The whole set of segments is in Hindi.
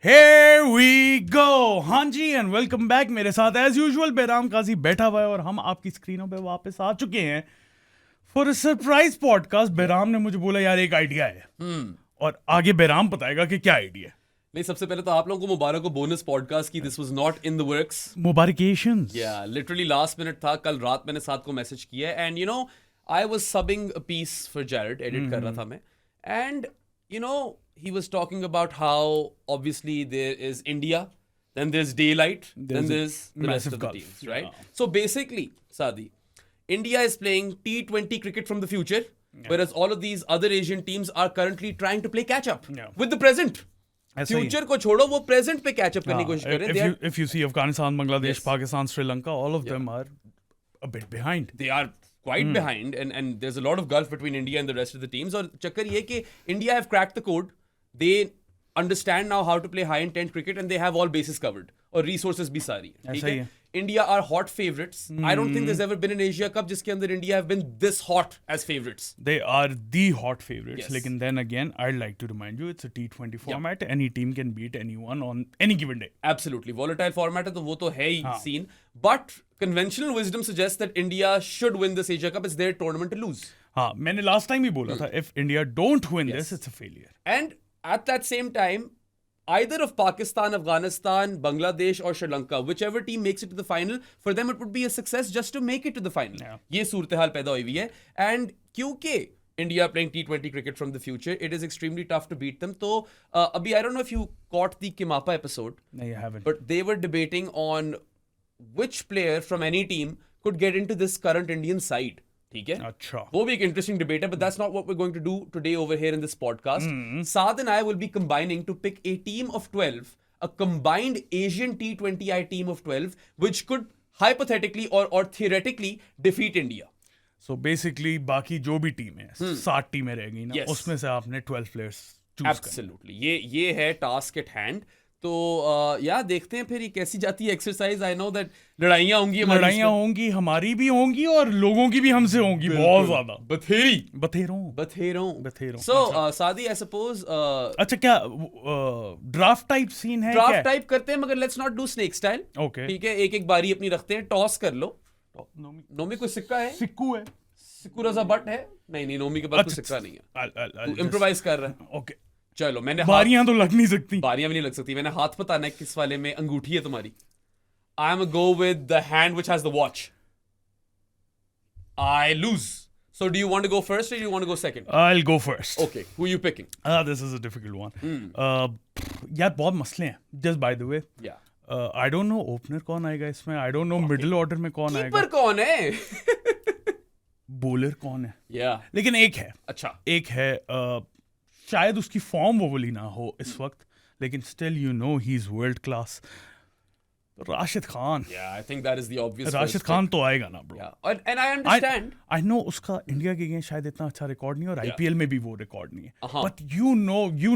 Here we go! हाँ जी एंड वेलकम बैक। मेरे साथ एज यूजुअल बेराम काजी बैठा हुआ है और हम आपकी स्क्रीनों पे वापस आ चुके हैं फॉर अ सरप्राइज पॉडकास्ट। बेराम ने मुझे बोला यार एक आइडिया है और आगे बेराम बताएगा कि क्या आइडिया है। नहीं, सबसे पहले तो आप लोगों को मुबारक हो बोनस पॉडकास्ट की। This was not in the works. मुबारकेशंस। या लिटरली लास्ट मिनट था। कल रात मैंने साथ को मैसेज किया and you know I was subbing a piece for Jared, edit कर रहा था मैं, and you know he was talking about how obviously there is India, then there's daylight, then there's the rest of the gulf. teams, right? So basically, Sadi, India is playing T20 cricket from the future, whereas all of these other Asian teams are currently trying to play catch up with the present. Future को छोड़ो, वो प्रेजेंट पे कैच अप करने की कोशिश कर रहे हैं। If you see Afghanistan, Bangladesh, Pakistan, Sri Lanka, all of them are a bit behind. They are quite behind, and there's a lot of gulf between India and the rest of the teams. और चक्कर ये कि India have cracked the code. They understand now how to play high intent cricket and they have all bases covered. और resources भी सारी है, ठीक है? India are hot favorites. I don't think there's ever been an Asia Cup जिसके अंदर India have been this hot as favorites. They are the hot favorites. लेकिन then again, I'd like to remind you, it's a T20 format. Any team can beat anyone on any given day. Absolutely. Volatile format है तो वो तो है ही scene. But conventional wisdom suggests that India should win this Asia Cup. It's their tournament to lose. हाँ, मैंने last time ही बोला था, if India don't win this, it's a failure. And at that same time, either of Pakistan, Afghanistan, Bangladesh or Sri Lanka, whichever team makes it to the final, for them it would be a success just to make it to the final. ये सूरत हाल पैदा हुई है, and क्योंकि India playing T20 cricket from the future, it is extremely tough to beat them. तो अभी I don't know if you caught the Kimapa episode. No, you haven't. But they were debating on which player from any team could get into this current Indian side. ठीक है, अच्छा, वो भी एक इंटरेस्टिंग डिबेट है, but that's not what we're going to do today over here in this podcast. Saad and I will be combining to pick a team of 12, a combined Asian T20I team of 12, which could hypothetically or theoretically defeat India. So basically बाकी जो भी टीम है 7 टीमें रह गई ना, उसमें से आपने 12 players choose करने। Absolutely, ये है टास्क एट हैंड। तो यार देखते हैं फिर ये कैसी जाती है एक्सरसाइज। आई नो दैट लड़ाइयाँ होंगी, हमारी भी होंगी और लोगों की भी हमसे होंगी बहुत ज्यादा। बथेरों। सो सादी, आई सपोज अच्छा क्या ड्राफ्ट टाइप सीन है? ड्राफ्ट टाइप करते हैं, मगर let's not do snake style. Okay, ठीक है, एक एक बारी अपनी रखते हैं। टॉस कर लो। नोमी कोई सिक्का है? सिक्कू है। सिक्कू रजा बट है? नहीं, नोमी के पास कोई सिक्का नहीं है। इम्प्रोवाइज कर रहा है। ओके, चलो, मैंने बारियां तो लग नहीं सकती। बारियां भी नहीं लग सकती। मैंने हाथ बताना है किस वाले में अंगूठी है तुम्हारी। I am go with the hand which has the watch. I lose. So do you want to go first or do you want to go second? I'll go first. Okay, who are you picking? This is a difficult one. यार बहुत मसले हैं। Just by the way, Yeah. I don't know opener कौन आएगा इसमें। I don't know middle order में कौन आएगा। Keeper कौन है? Bowler कौन है? Yeah. लेकिन एक है। अच्छा। एक है, शायद उसकी फॉर्म वो वाली ना हो इस वक्त, लेकिन still you know he is world class. Rashid Khan. Yeah, I think that is the obvious. Rashid Khan तो आएगा ना bro. Yeah. And I understand. I know उसका इंडिया के अगेंस्ट शायद इतना अच्छा रिकॉर्ड नहीं है और आईपीएल में भी वो रिकॉर्ड नहीं है। हाँ। But you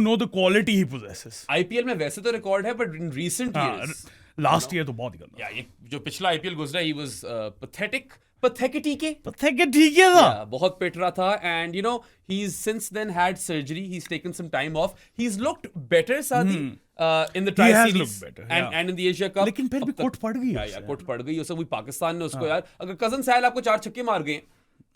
know the quality he possesses. IPL में वैसे तो रिकॉर्ड है, but in recent years, last year तो बहुत ही गंदा। ये जो पिछला आईपीएल गुजरा, he was pathetic. ठीक है था। बहुत पिट रहा था, and you know he's since then had surgery. He's taken some time off. He's looked better, Sadi, in the tri has series looked better, and in the Asia Cup. लेकिन फिर भी कोट पड़ गई है। यार कोट पड़ गई। उसे वही पाकिस्तान ने उसको, यार अगर कजन साहल आपको 4 छक्के मार गए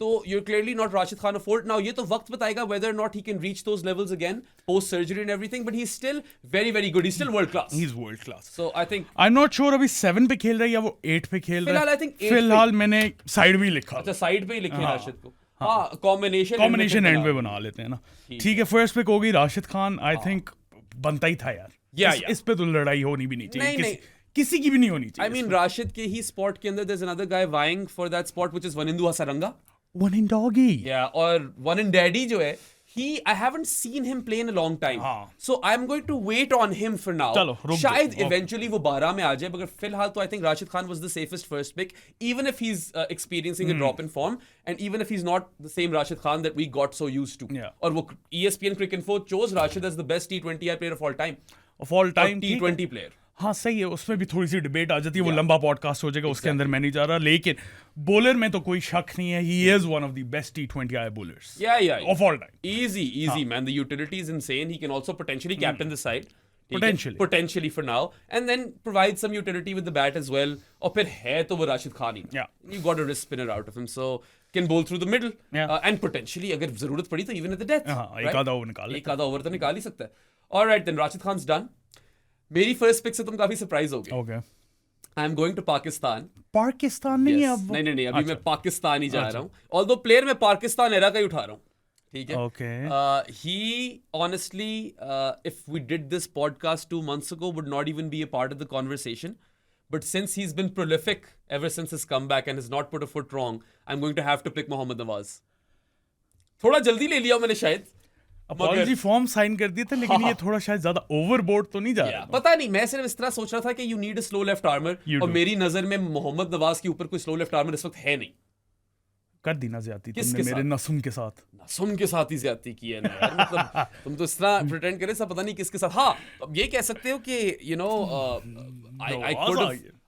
तो you're clearly not Rashid Khan of old. Now ये तो वक्त बताएगा whether or not he can reach those levels again post surgery and everything, but he's still very very good. He's still world class. He's world class. So I think I'm not sure अभी 7 पे खेल रहा है या वो 8 पे खेल रहा है। फिलहाल I think 8 फिलहाल मैंने साइड में ही लिखा। अच्छा, साइड पे ही लिखे राशिद को। हाँ, कॉम्बिनेशन एंड पे बना लेते हैं ना। ठीक है, फर्स्ट पिक होगी राशिद खान। आई थिंक बनता ही था यार। इस पे तो लड़ाई होनी भी नहीं चाहिए। किसी की भी नहीं होनी चाहिए। I mean राशिद के ही स्पॉट के अंदर there's another guy vying for that spot, which is Wanindu Hasaranga. One in doggy. Yeah, और one in daddy जो है, I haven't seen him play in a long time. So I'm going to wait on him for now. चलो, रुक शायद eventually वो 12 में आ जाए, मगर फिलहाल तो I think Rashid Khan was the safest first pick, even if he's experiencing a drop in form, and even if he's not the same Rashid Khan that we got so used to. Yeah. और वो ESPN Cricinfo chose Rashid as the best T20I player of all time. Of all time. T20 player. हाँ सही है, उसमें भी थोड़ी सी डिबेट आ जाती है। वो लंबा पॉडकास्ट हो जाएगा, उसके अंदर मैं नहीं जा रहा। लेकिन बॉलर में तो कोई शक नहीं है, he is one of the best T20I bowlers of all time. Easy man, the utility is insane. He can also potentially captain the side. Potentially for now, and then provide some utility with the bat as well. और फिर है तो वो राशिद खान ही. Yeah. You got a wrist spinner out of him, so can bowl through the middle. Yeah. And potentially अगर जरूरत पड़ी तो even at the death. एक आधा ओवर निकाल एक आधा ओवर तो निकाल ही सकता है. Alright then, Rashid Khan's done. मेरी first pick से तुम काफी surprise हो गए. Okay. I am going to Pakistan. Pakistan नहीं है Yes. अब. नहीं अभी मैं पाकिस्तान ही जा रहा हूँ. Although player मैं पाकिस्तान एरा का ही उठा रहा हूँ. ठीक है. Okay. He honestly, if we did this podcast 2 months ago, would not even be a part of the conversation. But since he's been prolific ever since his comeback and has not put a foot wrong, I'm going to have to pick Mohammad Nawaz. थोड़ा जल्दी ले लिया मैंने शायद. अपॉलजी फॉर्म साइन कर दिए थे लेकिन ये थोड़ा शायद ज्यादा ओवरबोर्ड तो नहीं जा रहा. पता नहीं, मैं सिर्फ इस तरह सोच रहा था कि you need a slow left armour और मेरी नजर में मोहम्मद नवाज के ऊपर कोई स्लो लेफ्ट आर्मर इस वक्त है नहीं. कर दी ना ज्यादती तुमने मेरे नसुम के साथ. नसुम के साथ ही ज्यादती की है ना यार. मतलब तुम तो इस तरह प्रिटेंड करे सब पता नहीं किसके साथ. हाँ, अब ये कह सकते हो कि you know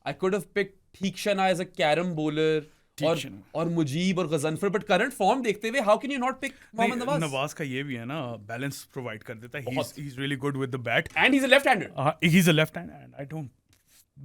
I could have picked Theekshana as a carom bowler और मुजीब और गजनफर, बट करंट फॉर्म देखते हुए how can you not pick Mohammad Nawaz. Nawaz का ये भी है ना, बैलेंस प्रोवाइड कर देता है. He is really good with the bat and he is a left hander. He is a left hand and I don't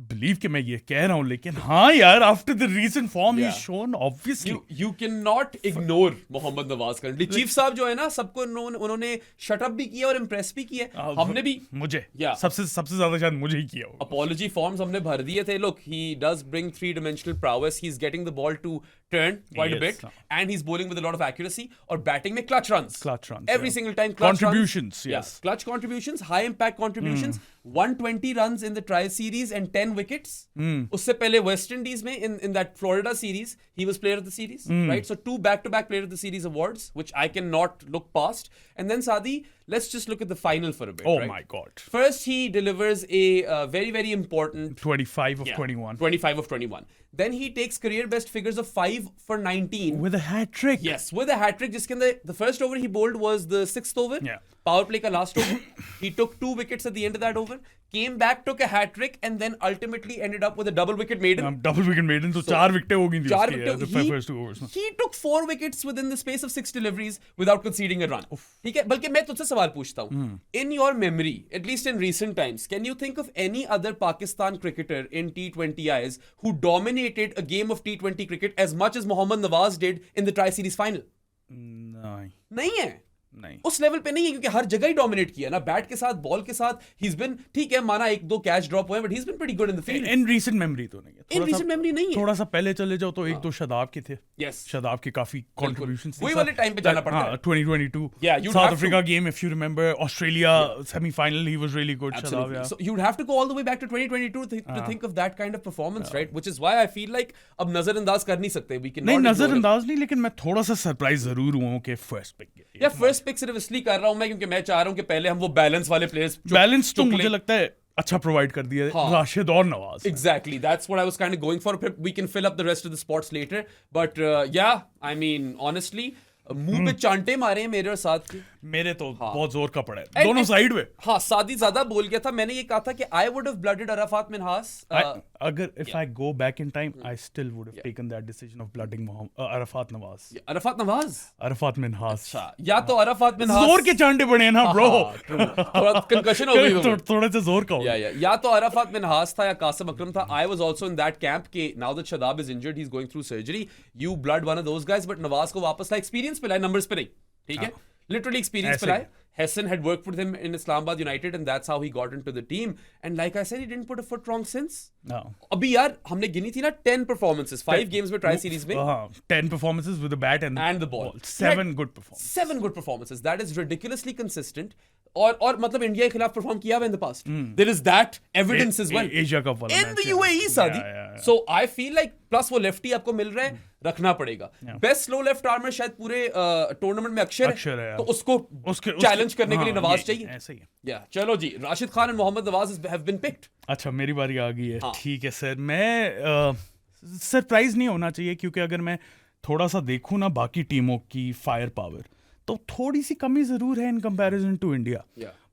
believe कि मैं ये कह रहा हूँ लेकिन हाँ यार, after the recent form he shown obviously you can not ignore Mohammad Nawaz currently. Chief साहब जो है ना, सबको उन्होंने शट अप भी किया और इम्प्रेस भी किया. हमने भी मुझे सबसे ज्यादा शायद मुझे ही किया. अपॉलॉजी फॉर्म्स हमने भर दिए थे. Look, he does bring 3-dimensional prowess. He is getting the ball to turn quite a bit and he's bowling with a lot of accuracy और batting में clutch runs every single time. Contributions, yes. Clutch contributions, high impact contributions. 120 runs in the trial series and 10 wickets. उससे पहले West Indies में in that Florida series he was player of the series, right? So 2 back-to-back player of the series awards, which I cannot look past. And then Saadi, let's just look at the final for a bit. Oh right? my God! First, he delivers a very, very important 25 of 21. 25 of 21. Then he takes career best figures of 5 for 19 with a hat trick. Yes, with a hat trick. जिसके अंदर the first over he bowled was the 6th over. Yeah. Power play का last over. He took 2 wickets at the end of that over. Came back, took a hat trick, and then ultimately ended up with a double wicket maiden. Double wicket maiden, so 4 wickets हो गई थी उसकी the first 2 overs. He took 4 wickets within the space of 6 deliveries without conceding a run. ठीक है, बल्कि मैं तुझसे सवाल पूछता हूँ. In your memory, at least in recent times, can you think of any other Pakistan cricketer in T20Is who dominated a game of T20 cricket as much as Mohammad Nawaz did in the tri-series final? नहीं है. नहीं, उस लेवल पे नहीं है क्योंकि हर जगह ही डोमिनेट किया ना, बैट के साथ, बॉल के साथ. ही इज बीन, ठीक है माना 1-2 कैच ड्रॉप हुए, but he is been pretty good in the field. In recent memory तो नहीं है. इन रीसेंट मेमोरी नहीं है. थोड़ा सा पहले चले जाओ तो 1-2 शादाब के थे. यस, शादाब के काफी कंट्रीब्यूशंस थे. वही वाले टाइम पे जाना पड़ता है. 2022 south Africa game, if you remember, Australia semifinal, he was really good. Shadab, yeah. So you'd have to go all the way back to 2022 to think of that kind of performance, right? Which is why I feel like अब नजरअंदाज कर नहीं सकते. We can नहीं नजरअंदाज नहीं, लेकिन मैं थोड़ा सा सरप्राइज जरूर हुआ हूं कि फर्स्ट पिक. या फर्स्ट पिक सिर्फ इसलिए कर रहा हूं मैं क्योंकि मैं चाह रहा हूं कि पहले हम वो बैलेंस वाले प्लेयर्स, बैलेंस तो मुझे लगता है अच्छा प्रोवाइड कर दिया राशिद और Nawaz. Exactly, that's what I was kind of going for. We can fill up the rest of the spots later, but yeah, I mean honestly मुंह पे चांटे मारे हैं मेरे और साथ के. मेरे तो बहुत जोर का पड़ा है दोनों साइड में. हाँ, सादी ज्यादा बोल गया था. मैंने ये कहा था कि I would have blooded Arafat Minhas. अगर if I go back in time, I still would have taken that decision of blooding Arafat Nawaz. Arafat Nawaz? Arafat Minhas. अच्छा, या तो Arafat Minhas. जोर के चांटे पड़े हैं ना ब्रो. थोड़ा कंकशन हो गई. थोड़े से जोर का हो. या तो Arafat Minhas था या कासिम अकरम था. I was also in that camp कि now that Shadab is injured, he's going through surgery. You blood one of those guys, but Nawaz को वापस ला. एक्सपीरियंस पे लाए, नंबर्स पे नहीं. ठीक है, literally experience पे लाए. Hassan had worked with him in Islamabad United and that's how he got into the team. And like I said, he didn't put a foot wrong since. No. अभी यार हमने गिनी थी ना 10 performances, 5 games में ट्राई सीरीज में. 10 performances with the bat and the ball. 7 good performances. 7 good performances. That is ridiculously consistent. और मतलब इंडिया के खिलाफ परफॉर्म किया है in the past. There is that evidence as well. Asia Cup वाला in the UAE, Saadi. So I feel like plus वो लेफ्टी आपको मिल रहा है, रखना पड़ेगा. बेस्ट स्लो लेफ्ट आर्मर शायद पूरे टूर्नामेंट में अक्षर है, तो उसको चैलेंज करने के लिए नवाज चाहिए. ऐसा ही है. या चलो जी, Rashid Khan and Mohammad Nawaz have been picked. अच्छा, मेरी बारी आ गई है. ठीक है सर, मैं सरप्राइज नहीं होना चाहिए क्योंकि अगर मैं थोड़ा सा देखूं ना बाकी टीमों की फायर पावर, तो थोड़ी सी कमी जरूर है in comparison to India.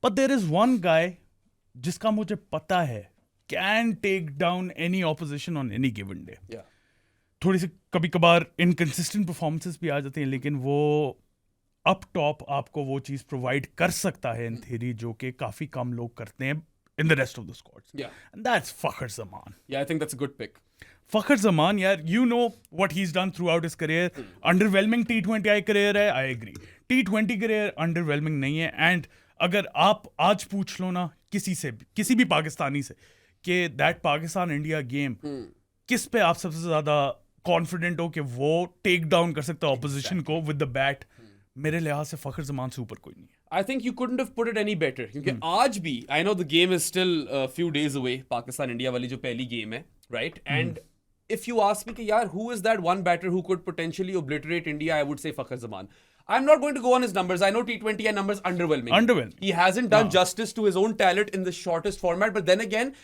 But there is one guy जिसका मुझे पता है can take down any opposition on any given day. थोड़ी सी कभी कभार इनकंसिस्टेंट परफॉर्मेंसेस भी आ जाते हैं, लेकिन वो अप टॉप आपको वो चीज़ प्रोवाइड कर सकता है इन थ्योरी, जो कि काफ़ी कम लोग करते हैं in the rest of the squads. Yeah. And that's Fakhar Zaman. Yeah, I think that's a good pick. Fakhar Zaman, yaar, you know what he's done throughout his career. Underwhelming T20I career है, I agree. T20 career underwhelming नहीं है. And अगर आप आज पूछ लो ना किसी भी पाकिस्तानी से कि that Pakistan-India game किस पे आप सबसे ज़्यादा confident हो कि वो take down कर सकता है opposition को with the bat, मेरे लिहाज से फ़खर ज़मान से ऊपर कोई नहीं है. I think you couldn't have put it any better. क्योंकि आज भी, I know the game is still a few days away, Pakistan-India वाली जो पहली game है, right? And if you ask me कि यार who is that one batter who could potentially obliterate India, I would say Fakhar Zaman. I'm not going to go on his numbers. I know T20 numbers underwhelming. He hasn't done justice to his own talent in the shortest format. But then again,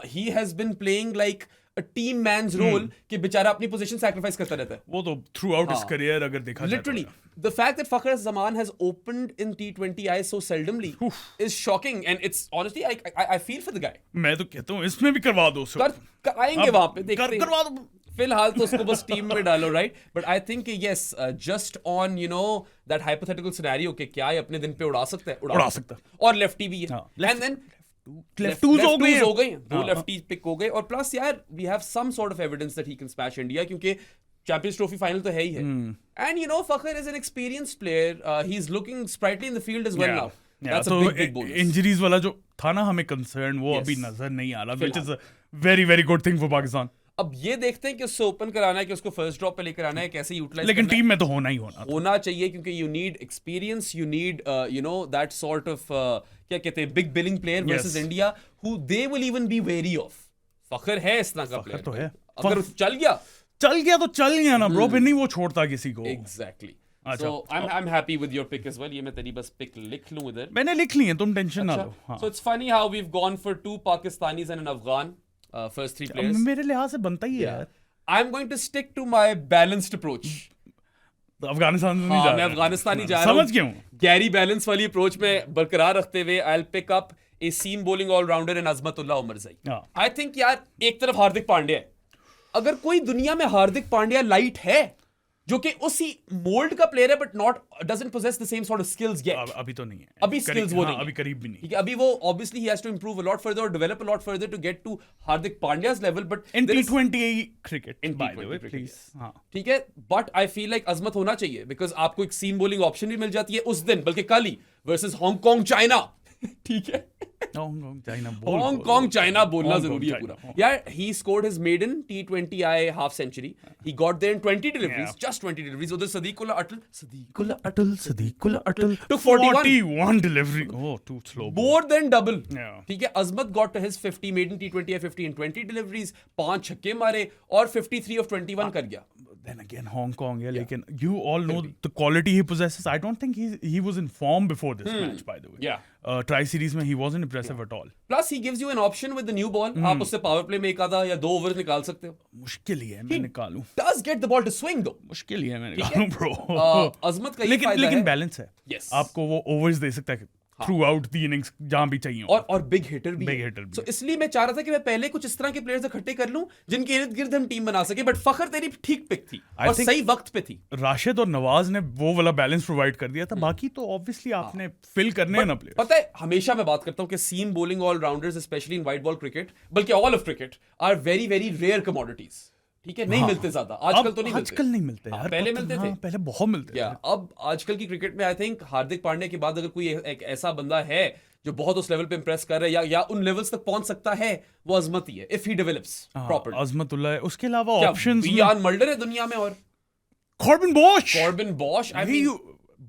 he has been playing like a team man's role कि बेचारा अपनी position sacrifice करता रहता है. वो तो throughout his career अगर देखा जाए Literally, the fact that Fakhar Zaman has opened in T20I so seldomly is shocking, and it's honestly I feel for the guy. मैं तो कहता हूँ इसमें भी करवा दो. आएंगे वहाँ पे देखते हैं. करवा दो. फिलहाल तो उसको बस टीम में डालो, right? But I think yes, just on that hypothetical scenario कि क्या ये अपने दिन पे उड़ा सकता है, उड़ा सकता है. और लेफ्टी भी है. एंड देन लेफ्टूज हो गए, दो लेफ्टी पिक हो गए. और प्लस यार we have some sort of evidence that he can smash India, क्योंकि चैंपियंस ट्रॉफी फाइनल तो है ही है. And Fakhar is an experienced player. He is looking sprightly in the field as well now. That's a big bonus. Injuries वाला जो था ना हमें कंसर्न, वो अभी नजर नहीं आ रहा, which is a very very good thing for Pakistan. अब ये देखते हैं कि उससे ओपन कराना है, कि उसको फर्स्ट ड्रॉप पे लेकर आना है, कैसे यूटिलाइज. लेकिन टीम में तो होना चाहिए, क्योंकि you need experience, you need that sort of क्या कहते हैं, big billing player versus India, who they will even be very off. Fakhar है इस तरह का प्लेयर तो है. अगर चल गया तो चल गया ना ब्रो, फिर नहीं वो छोड़ता किसी को. Exactly. So I'm happy with your pick as well. ये मैं तेरी बस पिक लिख लूं इधर. मैंने लिख ली है, तुम टेंशन ना लो. So it's funny how we've gone for 2 Pakistanis and an Afghan, first 3 players. मेरे लिहाज से बनता ही है यार. I'm going to stick to my balanced approach. Afghanistan नहीं जा रहा. मैं अफगानिस्तान नहीं जा रहा. समझ क्यों? गैरी बैलेंस वाली अप्रोच में बरकरार रखते हुए I'll pick up a seam bowling all-rounder in Azmatullah Omarzai. I think यार एक तरफ हार्दिक पांड्या है. अगर कोई दुनिया में हार्दिक पांड्या लाइट है जो कि उसी मोल्ड का प्लेयर है, but not doesn't possess the same sort of skills yet. अभी तो नहीं है. अभी स्किल्स वो नहीं, अभी करीब भी नहीं. ठीक है, अभी वो obviously he has to improve a lot further और develop a lot further to get to Hardik Pandya's level. But in T20 cricket, in by the way please. हां ठीक है, but I feel like Azmat होना चाहिए, बिकॉज आपको एक सीम बॉलिंग ऑप्शन भी मिल जाती है उस दिन, बल्कि कल ही, वर्सेस हांगकांग चाइना. ठीक है, हांगकांग चाइना बोलना जरूरी है पूरा. यार he scored his maiden T20I half century. He got there in 20 deliveries, just 20 deliveries. उधर Sediqullah Atal took 41 delivery. Oh too slow, more than double. ठीक है, Azmat got his 50 maiden T20I 50 in 20 deliveries, 5 छक्के मारे और 53 of 21 कर गया. Then again, Hong Kong, yeah, लेकिन you all know the quality he possesses. I don't think he was in form before this match, by the way. Yeah. Tri-series में he wasn't impressive at all. Plus he gives you an option with the new ball. आप उससे power play में एक आधा या 2 ओवर निकाल सकते हो. मुश्किल ही है मैं निकालूं. Does get the ball to swing though. मुश्किल ही है मैं निकालूं bro. अजमत का ये फायदा है. लेकिन बैलेंस है. Yes. आपको वो ओवर्स दे सकता है थ्रू आउट द इनिंग्स जहां भी चाहिए. और बिग हिटर भी. So इसलिए मैं चाह रहा था कि मैं पहले कुछ इस तरह के प्लेयर्स इकट्ठे कर लूं जिनके इर्द गिर्द हम टीम बना सके. बट फखर तेरी ठीक पिक थी और सही वक्त पे थी. राशिद और नवाज ने वो वाला बैलेंस प्रोवाइड कर दिया था. बाकी तो ऑब्वियसली आपने फिल करने हैं ना प्लेयर. पता है, हमेशा मैं बात करता हूं कि seam bowling allrounders specially in white ball cricket, बल्कि all of cricket, are very very rare commodities. ठीक है, नहीं मिलते ज्यादा आजकल. तो नहीं मिलते. आजकल नहीं मिलते यार. पहले मिलते थे. पहले बहुत मिलते थे. अब आजकल की क्रिकेट में आई थिंक हार्दिक पांड्या के बाद अगर कोई एक ऐसा बंदा है जो बहुत उस लेवल पे इंप्रेस कर रहा है या उन लेवल्स तक पहुंच सकता है, वो अजमत ही है, if he develops properly. Azmatullah है. उसके अलावा ऑप्शंस में यान मल्डर है दुनिया में, और Corbin Bosch. I mean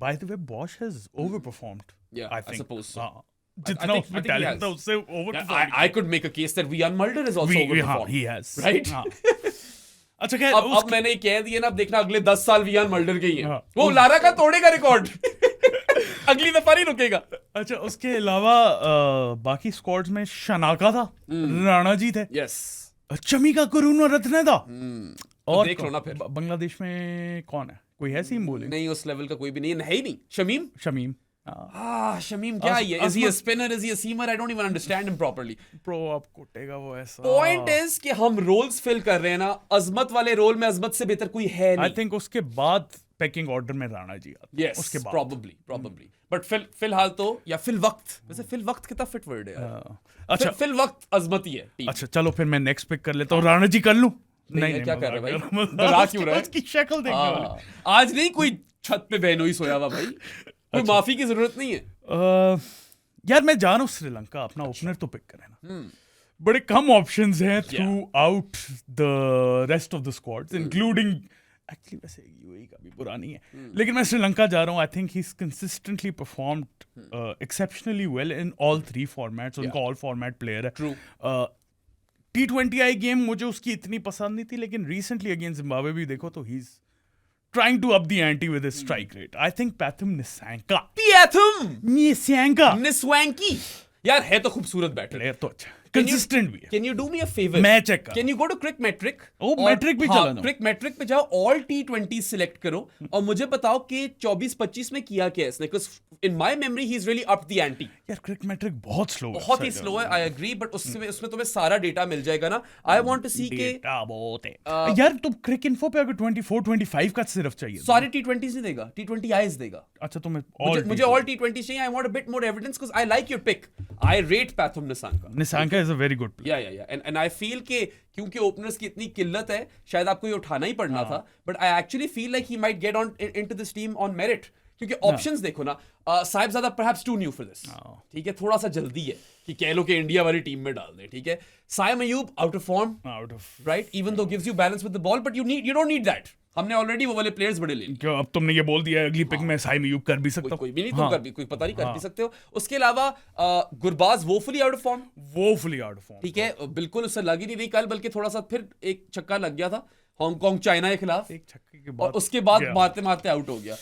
by the way Bosch has overperformed. I suppose जितना उसमें टैलेंट था उससे overperformed. I could make a case that Wiaan Mulder is also overperformed. He has, right. अच्छा खैर, अब मैंने कह दिया ना, अब देखना अगले 10 साल वियान मल्डर के ही है. वो लारा का तोड़ेगा रिकॉर्ड. अगली दफा नहीं रुकेगा. अच्छा, उसके अलावा बाकी स्क्वाड्स में शनाका था, राणा जी थे, यस, चमी का करुण रत्ने था. और देख लो ना फिर बांग्लादेश में कौन है? कोई है सीम बॉलिंग? नहीं, उस लेवल का कोई भी नहीं है ही नहीं. शमीम शमीम क्या है? Is he a spinner? Is he a seamer? I don't even understand him properly. Bro, आप कोटेगा वो ऐसा. Point is कि हम रोल्स फिल कर रहे हैं ना, अजमत वाले रोल में अजमत से बेहतर कोई है नहीं. I think उसके बाद पैकिंग ऑर्डर में राणा जी आते हैं Yes, उसके बाद। probably. But फिलहाल तो या फिल वक्त, वैसे फिल वक्त कितना फिट वर्ड है यार। अच्छा फिल वक्त अजमती है टीम। अच्छा चलो फिर मैं नेक्स्ट पिक कर लेता हूँ, राणा जी कर लूं? नहीं, क्या कर रहे मजाक भाई? कर रहा हूं। डरा क्यों रहा है? उसकी शक्ल देखने वाली। हाँ, आज नहीं कोई छत पे बहनोई सोया हुआ भाई, कोई माफी की जरूरत नहीं है। यार मैं जा रहा हूँ श्रीलंका, अपना ओपनर तो पिक करें ना। बड़े कम ऑप्शंस हैं throughout the rest of the squads including, actually वैसे यूएई का भी बुरा नहीं है, लेकिन मैं श्रीलंका जा रहा हूँ। I think he is consistently performed exceptionally well in all 3 formats. उनका ऑल फॉर्मेट प्लेयर है। True. T20I गेम मुझे उसकी इतनी पसंद नहीं थी, लेकिन रिसेंटली अगेंस्ट जिम्बाब्वे भी देखो तो he is trying to up the ante with his strike rate. I think Pathum Nissanka निस्वैंकी यार है तो खूबसूरत बैटर। प्लेयर तो अच्छा, कंसिस्टेंट भी है। Can you do me a favour? मैं चेक कर, can you go to Cricmetric? Metric भी चला जाऊं। क्रिक मैट्रिक पे जाओ, ऑल T20 सिलेक्ट करो और मुझे बताओ कि 24-25 में किया क्या है इसने, because in my memory he is really up the anti. यार क्रिक मैट्रिक बहुत स्लो है, बहुत ही स्लो है, आई एग्री, बट उसमें तुम्हें सारा डेटा मिल जाएगा ना। आई वांट टू सी के डेटा बहुत है यार। तो क्रिक इन्फो पे अगर 24-25 का सिर्फ चाहिए सारे T20s नहीं देगा, T20Is देगा। अच्छा तुम्हें मुझे ऑल T20 चाहिए। I want a bit more evidence because I like your pick. I rate Pathum Nissanka is a very good player. Yeah and I feel के क्योंकि ओपनर्स की इतनी किल्लत है शायद आपको ये उठाना ही पड़ना था, but I actually feel like he might get on into this team on merit, क्योंकि ऑप्शंस देखो ना। Sahibzada perhaps too new for this, ठीक है, थोड़ा सा जल्दी है कि कह लो कि इंडिया वाली टीम में डाल दे, ठीक है। Saim Ayub out of form, right, even though gives you balance with the ball, but you don't need that. हमने ऑलरेडी वो वाले प्लेयर्स बड़े ले लिए। क्यों अब तुमने ये बोल दिया अगली पिक में साइम अयूब कर भी सकता हूं? कोई भी नहीं, तुम कर भी, कोई पता नहीं कर भी सकते हो। उसके अलावा गुरबाज वोफुली आउट ऑफ फॉर्म, ठीक है, बिल्कुल उससे लग ही नहीं रही कल, बल्कि थोड़ा सा फिर एक छक्का लग गया था हांगकांग चाइना के खिलाफ, एक छक्के के बाद, और उसके बाद मारते मारते आउट हो गया।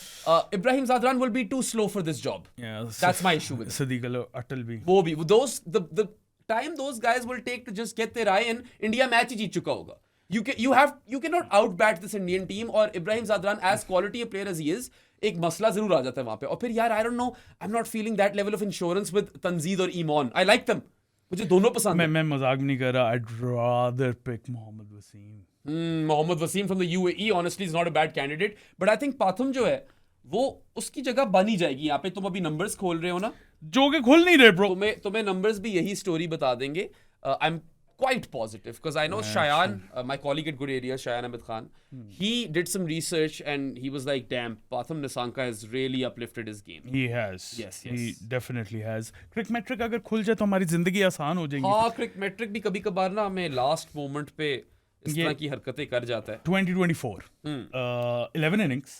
Ibrahim Zadran will be too slow for this job, that's my issue with Sediq Atal भी, वो भी the time those guys will take to just get their eye in, India match ही जीत चुका होगा। You cannot outbat this Indian team, और Ibrahim Zadran as quality a player as he is, एक मसला जरूर आ जाता है वहां पे। और फिर यार I don't know, I'm not feeling that level of insurance with Tanzid और ईमान। I like them, मुझे दोनों पसंद है। मैं मजाक नहीं कर रहा। I'd rather pick Mohammad Wasim. Mohammad Wasim from the UAE honestly is not a bad candidate, but I think Pathum जो है वो उसकी जगह बनी जाएगी यहाँ पे। तुम अभी नंबर्स खोल रहे हो ना, जो कि खोल नहीं रहे ब्रो। तुम्हें नंबर्स भी यही स्टोरी बता देंगे। I'm quite positive because I know Shayan, my colleague at Good Area, Shayan Ahmed Khan, he did some research and he was like, damn, Pathum Nisanka has really uplifted his game. He has. Yes. He definitely has. Cricmetric अगर खुल जाए तो हमारी जिंदगी आसान हो जाएगी। हाँ, क्रिक मैट्रिक भी कभी कभार ना हमें लास्ट मोमेंट पे इस तरह की हरकतें कर जाता है। 2024 11 innings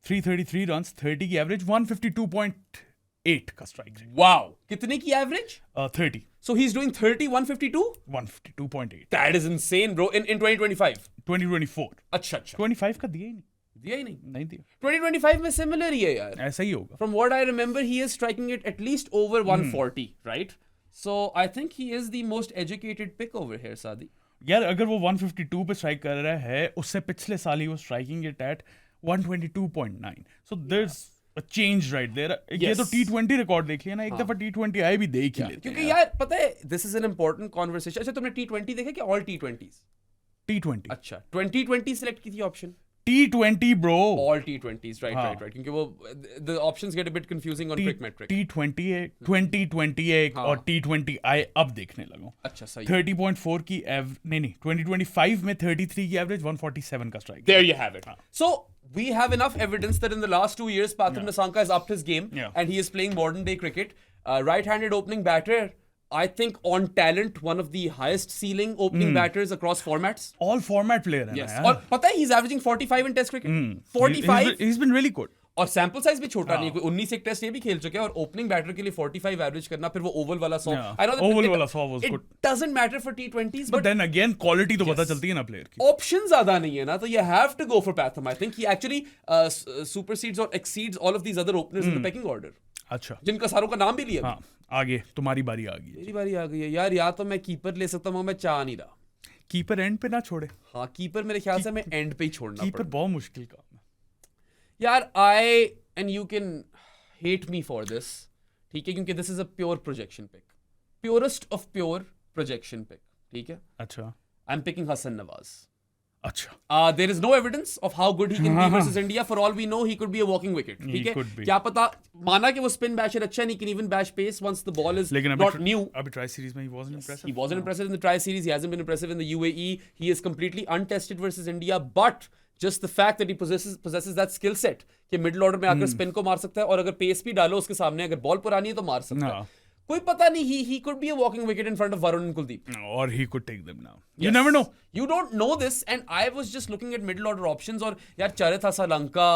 333 runs 30 की एवरेज 152.8 का स्ट्राइक रेट। वाओ, कितने की average? 30 So he's doing 30 152? 152.8। That is insane bro, in 2025। 2024 अच्छा 25 का दिया ही नहीं। दिया ही नहीं। नहीं दिया, 2025 में सिमिलर ही है यार, ऐसा ही होगा। From what I remember, he is striking it at least over 140, right? So I think he is the most educated pick over here, Sadi. यार अगर वो 152 पे स्ट्राइक कर रहा है, उससे पिछले साल ही वो striking it at 122.9, so there's a change right there. ये तो T20 रिकॉर्ड देख लिया ना, एक दफा T20I भी देख ही लेते हैं। क्योंकि यार पता है, this is an important conversation। अच्छा, तुमने T20 देखा क्या? All T20s? T20 अच्छा, 2020 select की थी option? T20 bro, All T20s, right। क्योंकि वो the options get a bit confusing on Crick Metric। T20 2021 और T20I अब देखने लगा। अच्छा सही। 30.4 की नहीं 2025 में 33 की एवरेज 147 का strike. There you have it। So we have enough evidence that in the last 2 years, Pathum Nisanka has upped his game, and he is playing modern day cricket. Right-handed opening batter, I think on talent, one of the highest ceiling opening batters across formats. All format player है Yes. ना और पता है he's averaging 45 in test cricket. 45. He's been really good. और सैंपल साइज भी छोटा नहीं है, कोई 19 एक टेस्ट ये भी खेल चुके हैं, और ओपनिंग बैटर के लिए 45 एवरेज करना, फिर वो ओवल वाला 100। I know that oval वाला 100 was good. It doesn't matter for T20s, But then again quality तो पता चलती है ना प्लेयर की। ऑप्शन ज्यादा नहीं है ना, तो you have to go for Pathum। I think he actually supersedes or exceeds all of these other openers in the pecking order, अच्छा, जिनका सारों का नाम भी लिया। हाँ, आगे तुम्हारी बारी आ गई। मेरी बारी आ गई है यार। या तो मैं कीपर ले सकता हूँ, मैं चाह नहीं रहा। कीपर एंड पे ना छोड़े। हाँ, कीपर मेरे ख्याल से मैं एंड पे ही छोड़ना कीपर पड़ेगा बहुत मुश्किल काम है यार। I and you can hate me for this, ठीक है, क्योंकि this is a pure projection pick, purest of pure projection pick, ठीक है। अच्छा, I am picking Hasan Nawaz. अच्छा There is no evidence of how good he can be versus India. For all we know, he could be a walking wicket. ठीक है? could be. क्या पता, माना कि वो spin basher अच्छा नहीं, can even bash pace once the ball is लेकिन not new. अभी ट्राई सीरीज में he wasn't impressive. He wasn't impressive in the tri series. He hasn't been impressive in the UAE. He is completely untested versus India. But just the fact that he possesses that skill set कि middle order में आकर spin को मार सकता है, और अगर pace भी डालो उसके सामने, अगर ball पुरानी है तो मार सकता है. कोई पता नहीं, he could be a walking wicket in front of Varun and Kuldeep. Or he could take them now. You never know. You don't know this, and I was just looking at middle order options, और यार Charit Asalanka,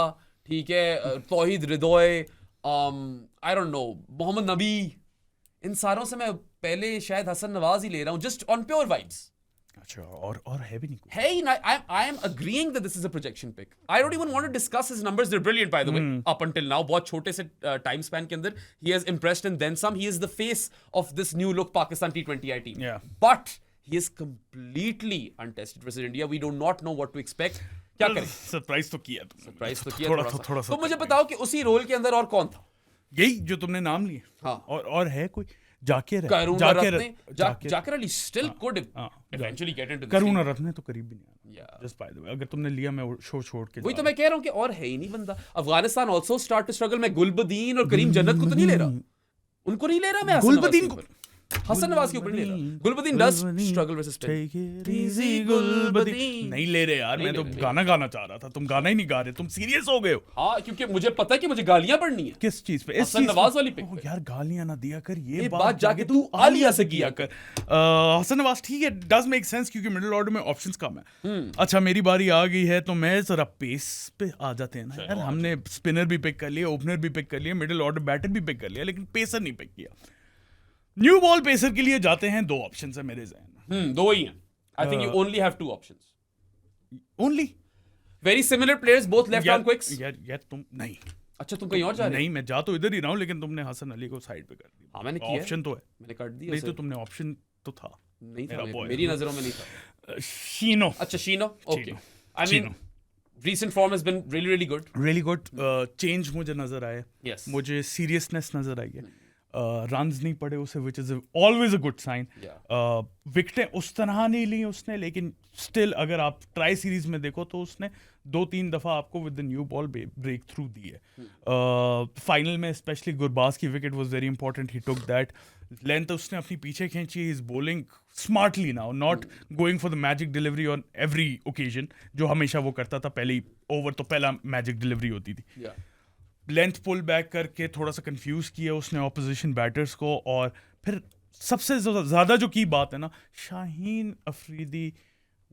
ठीक है, Tauhid Ridoy, I don't know, Mohammad Nabi, इन सारों से मैं पहले शायद हसन नवाज ही ले रहा हूँ, just on pure vibes. अच्छा, और है भी नहीं कुछ. Hey, I am agreeing that this is a projection pick. I don't even want to discuss his numbers. They're brilliant, by the way. Up until now, बहुत छोटे से time span के अंदर, he has impressed and then some. He is the face of this new look Pakistan T20I team. Yeah. But he is completely untested versus India. We do not know what to expect. क्या करें? सरप्राइज तो किया तुमने. Surprise तो किया थोड़ा सा. तो मुझे बताओ कि उसी रोल के अंदर और कौन था? यही जो तुमने नाम लिए. हाँ. और है कोई? Zakir Ali still could eventually get into the करुणा रत्ने तो करीब भी नहीं Yeah. Just by the way, अगर तुमने लिया मैं शो छोड़ के वही तो मैं कह रहा हूँ कि और है ही नहीं बंदा. Afghanistan also start to struggle. मैं गुलबदीन और करीम जन्नत को तो नहीं ले रहा, उनको नहीं ले रहा मैं. गुलबदीन को, हसन नवाज के ऊपर नहीं ले रहा. Gulbadin does struggle versus spin. Take it easy, Gulbadin. नहीं ले रहे यार, मैं तो गाना गाना चाह रहा था, तुम गाना ही नहीं गा रहे, तुम सीरियस हो गए हो. हाँ, क्योंकि मुझे पता है कि मुझे गालियां पढ़नी है. किस चीज पे? हसन नवाज वाली पिक पे. यार गालियां ना दिया कर, ये बात जाके तू आलिया से किया कर. हसन नवाज ठीक है, डज मेक सेंस क्योंकि मिडिल ऑर्डर में ऑप्शंस कम है. अच्छा मेरी बारी आ गई है, तो मैं जरा पेस पे आ जाते हैं ना यार. हमने स्पिनर भी पिक कर लिया, ओपनर भी पिक कर लिया, मिडिल ऑर्डर बैटर भी पिक कर लिया, लेकिन पेसर नहीं पिक किया. न्यू बॉल पेसर के लिए जाते हैं, दो ऑप्शंस है मेरे जहन में. दो ही हैं. I think you only have two options. Only Very similar players, both left arm quicks. यार तुम नहीं. अच्छा तुम कहीं और जा रहे हो? नहीं, मैं जा तो इधर ही रहा हूँ, लेकिन तुमने हसन अली को साइड पे कर दिया. हाँ मैंने किया. ऑप्शन तो है, मैंने कर दिया. नहीं तो तुमने ऑप्शन तो था. नहीं था, मेरी नजरों में नहीं था. शीनो. अच्छा शीनो. Okay. I mean, recent form has been really good. Really good. Change मुझे नजर आया. Yes. मुझे सीरियसनेस नजर आई है. रन्स नहीं पड़े उसे, which is always a good sign. विकेटें उस तरह नहीं ली उसने, लेकिन स्टिल अगर आप ट्राई सीरीज में देखो तो उसने 2-3 दफा आपको with the new ball breakthrough दी है. फाइनल में स्पेशली गुरबाज की wicket was very important. He took that length, उसने अपनी पीछे खींची. He is bowling smartly now, not going for the magic delivery on every occasion, जो हमेशा वो करता था. पहले ओवर तो पहला मैजिक डिलीवरी होती थी. लेंथ पुल बैक करके थोड़ा सा कंफ्यूज किया उसने ऑपोजिशन बैटर्स को. और फिर सबसे ज़्यादा जो की बात है ना, Shaheen Afridi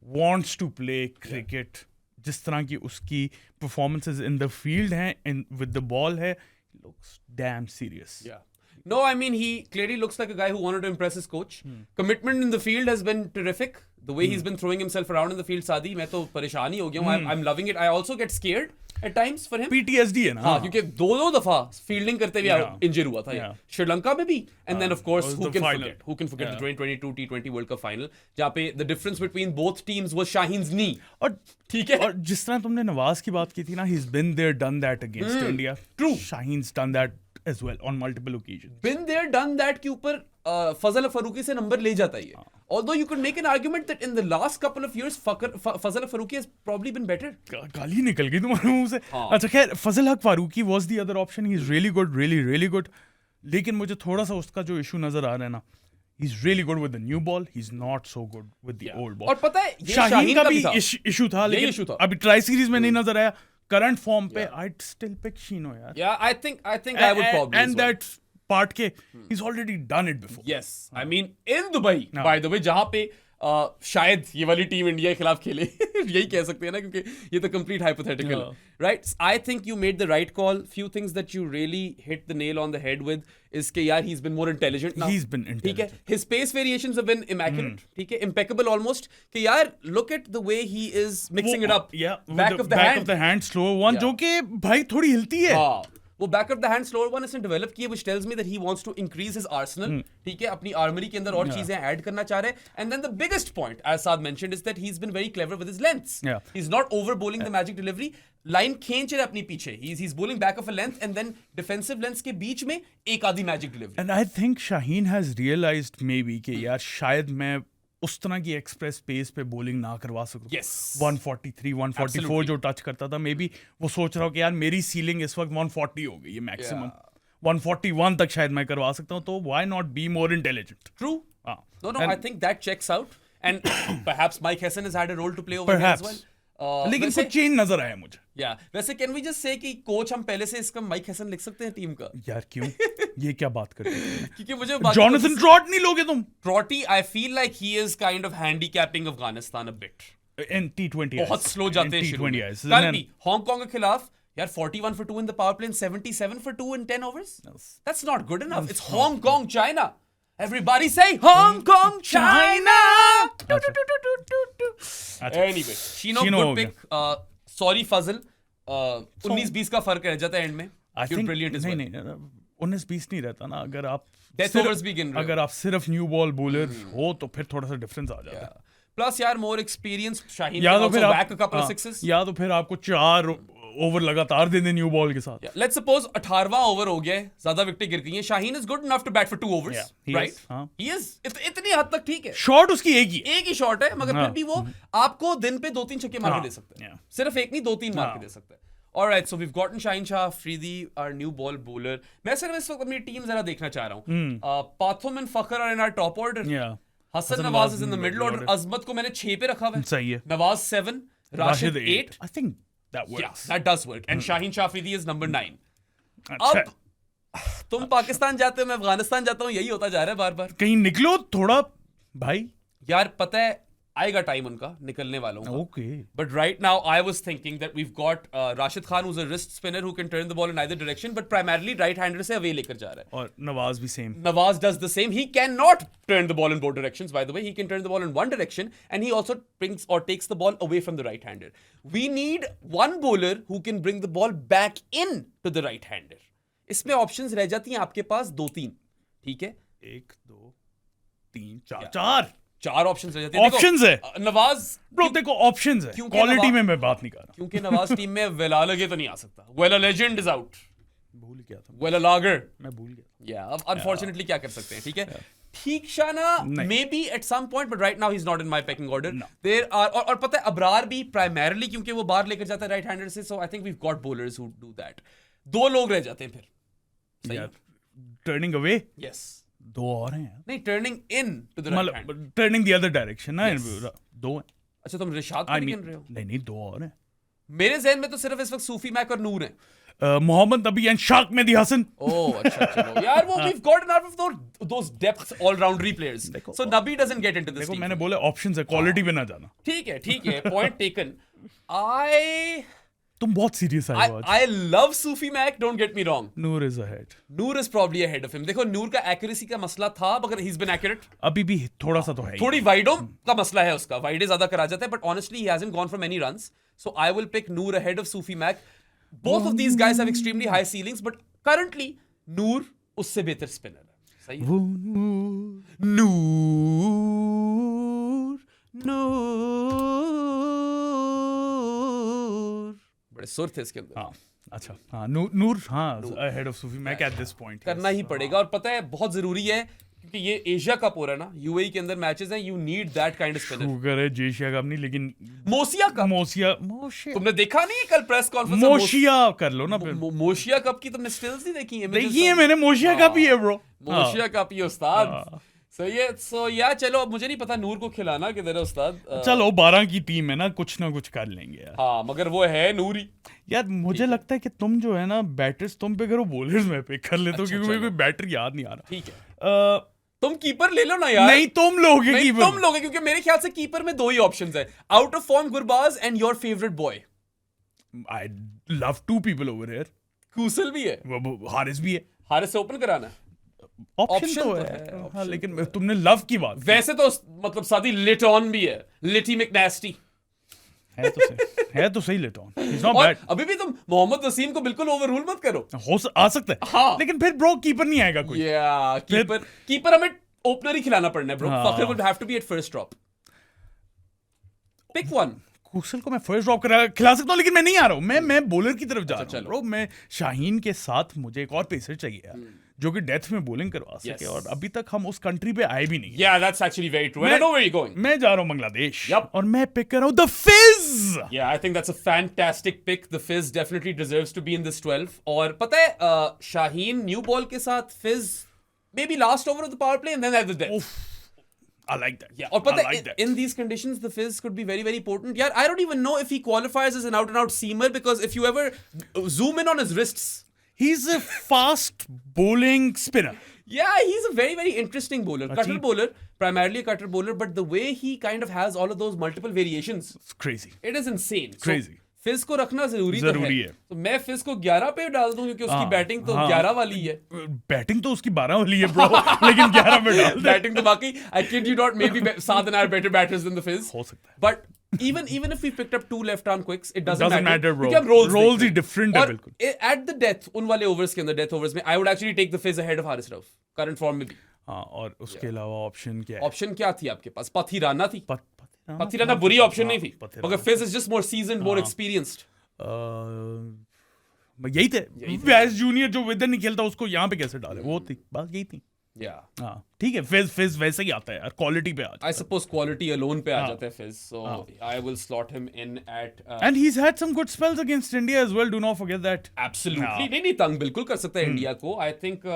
wants to play cricket. जिस तरह की उसकी परफॉर्मेंसेस इन द फील्ड हैं, विद द बॉल है, looks damn serious. No, I mean, he clearly looks like a guy who wanted to impress his coach. Commitment in the field has been terrific. The way he's been throwing himself around in the field, Saadi, मैं तो परेशान ही हो गया हूँ. I'm loving it. I also get scared at times for him. PTSD है ना. हाँ, क्योंकि दो दफा फील्डिंग करते हुए इंजर हुआ था. श्रीलंका में भी, and then of course who can forget the 2022 T20 World Cup final, जहाँ पे the difference between both teams was Shaheen's knee. और ठीक है, और जिस तरह तुमने नवाज की बात की थी ना, he's been there, done that against India. True. Shaheen's done that as well on multiple occasions. Been there, done that के ऊपर फजल फारूकी से नंबर ले जाता ही है. Although you could make an argument that in the last couple of years Fazal Farooqui has probably been better. गाली निकल गई तुम्हारे मुंह से. अच्छा खैर, फजल हक Farooqui was the other option. He's really good, really good. लेकिन मुझे थोड़ा सा उसका जो इशू नजर आ रहा है ना, he's really good with the new ball. He's not so good with the old ball. और पता है ये शाहीन का भी इशू था, लेकिन अभी ट्राई सीरीज में नहीं नजर आया. करंट फॉर्म पे I'd still pick Shino यार. Yeah, I think I would probably. And that part के he's already done it before. Yes, I mean in Dubai, by the way, जहाँ पे शायद ये वाली टीम इंडिया के खिलाफ खेले. यही कह सकते हैं ना, क्योंकि ये तो complete hypothetical, right? I think you made the right call. Few things that you really hit the nail on the head with is कि यार he's been more intelligent now. He's been intelligent. ठीक है, his pace variations have been immaculate. ठीक है, impeccable almost. कि यार look at the way he is mixing it up. Yeah, back of the hand slow one, जो कि भाई थोड़ी हिलती है. हाँ, वो back of the hand slower one इसने डेवलप किया, which tells me that he wants to increase his arsenal. ठीक है, अपनी आर्मरी के अंदर और चीजें ऐड करना चाह रहे हैं. And then the biggest point, as Saad mentioned, is that he is been very clever with his lengths. He is not over bowling the magic delivery. Line खींच रहे अपनी पीछे, he is bowling back of a length and then defensive lengths के बीच में एक आधी magic delivery. And I think Shaheen has realised maybe कि यार शायद मैं उस तरह की एक्सप्रेस पेस पे बॉलिंग ना करवा सकूं। Yes. 143 144 जो टच करता था, मे बी वो सोच रहा हूँ कि यार मेरी सीलिंग इस वक्त 140 हो गई है मैक्सिमम, 141 तक शायद मैं करवा सकता हूँ, तो why not be more intelligent. True. हाँ, No, I think that checks out. And perhaps Mike Hesson has had a role to play over here as well. लेकिन वैसे- कुछ चेंज नजर आया मुझे। वैसे कैन वी जस्ट से कि कोच हम पहले से इसका माइक हैसन लिख सकते हैं टीम का? यार क्यों ये क्या बात करते हैं? क्योंकि मुझे जॉनसन ट्रॉट नहीं लोगे तुम Trotty, I feel like he is kind of handicapping Afghanistan a bit. In T20 बहुत स्लो जाते हैं शुरू में। कल भी हांगकांग के खिलाफ यार 41 for 2 in the power play and 77 for 2 in 10 overs. That's not good enough. It's Hong Kong, China. Everybody say Hong Kong, China. Anyway, Shino good pick. Sorry Fazil. 19-20 का फर्क रह जाता है एंड में. You're brilliant as well. नहीं 19-20 नहीं रहता ना, अगर आप Death overs भी गिन रहे हो. अगर आप सिर्फ न्यू बॉल बॉलर हो तो फिर थोड़ा सा डिफरेंस आ जाता है। Plus यार more experienced Shaheen या can तो also फिर whack a couple of हाँ, sixes. या तो फिर आपको 4 ओवर लगातार दे दें न्यू बॉल के साथ। Let's suppose 18वां ओवर हो गया है, ज्यादा विकेट गिर गई हैं, Shaheen is good enough to bat for 2 overs, Yeah, he right? is, हाँ। He is इतनी हद तक ठीक है। शॉट उसकी एक ही है। एक ही शॉट है, मगर हाँ। फिर भी वो आपको दिन पे 2-3 छक्के मार के हाँ, दे सकता है। yeah. सिर्फ एक नहीं, 2-3 मार के दे सकता है। Alright, so we've gotten Shaheen Shah Afridi, our new ball bowler. मैं सिर्फ इस वक्त अपनी टीम जरा देखना चाह रहा हूँ। Pathum and Fakhar are in our top order. Yeah. Hassan Nawaz is in the middle order. अजमत को मैंने 6 पे रखा हुआ है। सही है। Nawaz 7, Rashid 8. I think that Yeah, works. that does work. And Shaheen Shah Afridi is number 9. अच्छा, अब तुम पाकिस्तान जाते हो, मैं अफगानिस्तान जाता हूँ, यही होता जा रहा है बार बार। कहीं निकलो थोड़ा भाई। यार पता है आएगा टाइम उनका निकलने वालों का। Okay. But right now I was thinking that we've got Rashid Khan who's a wrist spinner who can turn the ball in either direction, but primarily right-hander से away लेकर जा रहा है। और नवाज भी same. Nawaz does the same. He cannot turn the ball in both directions, by the way. He can turn the ball in one direction, and he also brings or takes the ball away from the right-hander. We need one bowler who can bring the ball back in to the right-hander. इसमें options रह जाती हैं आपके पास 2-3, ठीक है? 1 2 3 4 4 options रह जाती हैं। Options है। नवाज ब्रो देखो ऑप्शंस है, क्योंकि क्वालिटी नवा- में मैं बात नहीं कर रहा। क्योंकि नवाज टीम में वेला लगे तो नहीं आ सकता। वेला लेजेंड इज आउट। भूल गया था वेला लागर। मैं भूल गया। या अब अनफॉर्चुनेटली क्या कर सकते हैं, ठीक है? ठीक शाना नहीं। Maybe at some point, but right now he is not in my pecking order. No. There are और पता है अबरार भी प्राइमरीली क्योंकि वो बाहर लेकर जाता है राइट हैंडर से, so I think we have got bowlers who do that. 2 लोग रह जाते हैं फिर। सही यार टर्निंग अवे यस 2 और हैं यार। नहीं, turning into the right hand. मतलब टर्निंग द अदर डायरेक्शन ना, 2 हैं। अच्छा तुम रिशाद को I नहीं mean, गिन रहे हो? नहीं 2 और हैं। मेरे ज़हन में तो सिर्फ इस वक्त सूफी मैक और नूर हैं। मोहम्मद नबी एंड शाक मेहदी हसन। Oh, अच्छा चलो यार वो we've got enough of those depth all-rounder players. So Nabi doesn't get into this देखो team. मैंने बोला ऑप्शंस है, क्वालिटी पे ना जाना। ठीक है, point taken. तुम बहुत सीरियस आए हो आज। I love Sufi Mac, don't get me wrong. Noor is ahead. Noor is probably ahead of him. देखो नूर का accuracy का मसला था, मगर he's been accurate. अभी भी थोड़ा सा तो है ही। थोड़ी वाइडो का मसला है उसका, वाइडे ज्यादा करा जाता है, but honestly he hasn't gone for many runs. So I will pick Noor ahead of Sufi Mac. Both of these guys have extremely high ceilings, but currently Noor उससे बेहतर स्पिनर है। सही है? वो नूर बड़े सुर थे इसके अंदर। हाँ अच्छा हाँ नूर हाँ अहेड ऑफ सूफी मैक एट दिस पॉइंट करना ही पड़ेगा, और पता है बहुत जरूरी है क्योंकि ये एशिया कप हो रहा है ना, यूएई के अंदर मैचेस हैं, you need that kind off spinner. Sugar है जेशिया कप नहीं, लेकिन मोसिया कप मोशिया तुमने देखा नहीं है कल प्रेस कॉन्फ्रेंस? मोशिया कर लो ना फिर। मोशिया कप की तुमने स्टिल्स नहीं देखी है? देखिए मैंने मोशिया कप ही है ब्रो। मोशिया कप ही उस्ताद। सही है। सो या चलो, अब मुझे नहीं पता नूर को खिलाना किधर है उस्ताद। चलो 12 की टीम है ना, कुछ ना कुछ कर लेंगे यार। हाँ मगर वो है नूरी। यार मुझे लगता है कि तुम जो है ना बैटर्स तुम पे करो, बॉलर्स में पिक कर लेते हो, अच्छा, क्योंकि मेरे चलो। कोई बैटर याद नहीं आ रहा। ठीक है, तुम कीपर ले लो ना यार। नहीं तुम लोगे नहीं, कीपर। तुम लोगे, क्योंकि मेरे ख्याल से कीपर में 2 ही ऑप्शंस है, out of form Gurbaz and your favourite boy. I love 2 people over here. Kusal भी है, हारिस भी है। हारिस से ओपन कराना है। ऑप्शन Option तो तो है, है, हाँ, option लेकिन तुमने लव की बात की। वैसे तो मतलब सादी लिट ऑन भी है, लिटी मैकनेस्टी। है तो सही लेता हूँ। He's not और bad। अभी भी तुम मोहम्मद वसीम को बिल्कुल ओवररूल मत करो। आ सकता है हाँ। लेकिन फिर ब्रो कीपर नहीं आएगा कोई। या कीपर हमें ओपनर ही खिलाना पड़ना है ब्रो। हाँ। Fakhar would have to be at first drop. Pick one. Kusal को मैं फर्स्ट ड्रॉप खिला सकता हूँ, लेकिन मैं नहीं आ रहा हूँ। मैं बॉलर की तरफ जा रहा हूँ ब्रो। मैं शाहीन के साथ मुझे एक और पेसर चाहिए यार, जो कि डेथ में बॉलिंग करवा सके, Yes. और अभी तक हम उस कंट्री पे आए भी नहीं। Yeah, that's actually very true. And I know where you're going. मैं जा रहा हूँ बांग्लादेश, Yup. और मैं पिक कर रहा हूँ द फिज। Yeah, I think that's a fantastic pick. The Fizz definitely deserves to be in this 12. और पता है शाहीन न्यू बॉल के साथ Fizz maybe last over of the power play and then at the death. I like that. Yeah, और पता I है like that. in these conditions the Fizz could be very very potent. Yeah, I don't even know if he qualifies as an out and out seamer, because if you ever zoom in on his wrists, He's a fast bowling spinner. yeah, he's a very very interesting bowler. Cutter bowler, primarily a cutter bowler, but the way he kind of has all of those multiple variations, It's crazy. it is insane. Crazy. फिज को रखना जरूरी जरूरी है। तो मैं फिज को 11 पे डाल दूं, क्योंकि उसकी बैटिंग तो 11 वाली है। बैटिंग तो उसकी 12 वाली है ब्रो, लेकिन 11 में डाल दे। बैटिंग तो बाकी I kid you not, maybe Saad and I are better batters than the Fizz. हो सकता है। But even if we picked up 2 left arm quicks, it doesn't matter, bro. क्योंकि हम rolls Rolls देखते ही हैं। different है और बिल्कुल। at the death, उन वाले overs के अंदर, death overs में, I would actually take the Fizz ahead of Haris Rauf, current form में भी। हाँ, और उसके अलावा ऑप्शन क्या है? ऑप्शन क्या थी आपके पास? पथिराना थी। पथिराना पथिराना बुरी ऑप्शन नहीं थी, मगर Fizz is just more seasoned, more experienced. यही थे। वैस जूनियर जो विदर नहीं खेलता, उसको यहाँ पे कैसे डाले, वो थी बात, यही थी। Yeah. हाँ ठीक है, फिज वैसे ही आता है यार, क्वालिटी पे आता I suppose quality alone पे आ जाता है Fizz, so I will slot him in at है। And he's had some good spells against India as well, do not forget that. absolutely नहीं तंग बिल्कुल कर सकता है इंडिया को। I think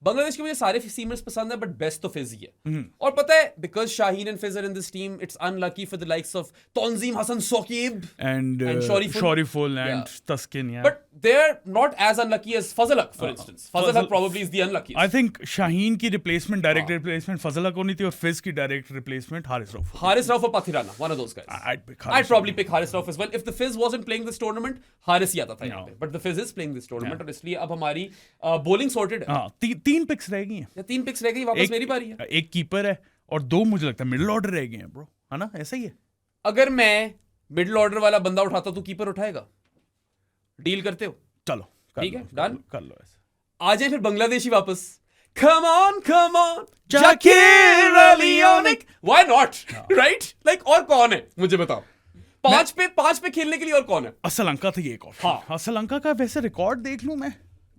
बांग्लादेश के मुझे सारे सीमर्स पसंद है, बट बेस्ट तो फिज ही है। और पता है, because Shaheen and Fizz are in this team, it's unlucky for the likes of Tanzim Hasan Sakib And Shoriful and Taskin, yeah. But they're not as unlucky as Fazal Haq, for instance. Fazal Haq probably is the unluckiest. I think Shaheen की रिप्लेसमेंट, डायरेक्ट रिप्लेसमेंट फजल हक होनी थी, और फिज की direct replacement Haris Rauf. Haris Rauf or Pathirana, one of those guys. I'd probably pick Haris Rauf as well. If the Fizz wasn't playing this tournament, Haris ही आता था यहाँ पे. But the Fizz is playing this tournament, और इसलिए अब हमारी bowling sorted है। हाँ, तीन पिक्स रह गई हैं। या 3 पिक्स रह गई, वापस मेरी बारी है। एक कीपर है और 2 मुझे लगता है मिडिल ऑर्डर रह गए हैं ब्रो, है ना? ऐसा ही है। अगर मैं मिडिल ऑर्डर वाला बंदा उठाता तो कीपर उठाएगा? डील करते हो? चलो ठीक है, डन कर लो ऐसे। आ जाए फिर बांग्लादेशी वापस। Come on, Jakir Ali Onik. Why not? Right? Like, और कौन है मुझे बताओ? 5 पे खेलने के लिए और कौन है? असलंका था ये एक ऑप्शन। हाँ। असलंका का वैसे रिकॉर्ड देख लूं मैं।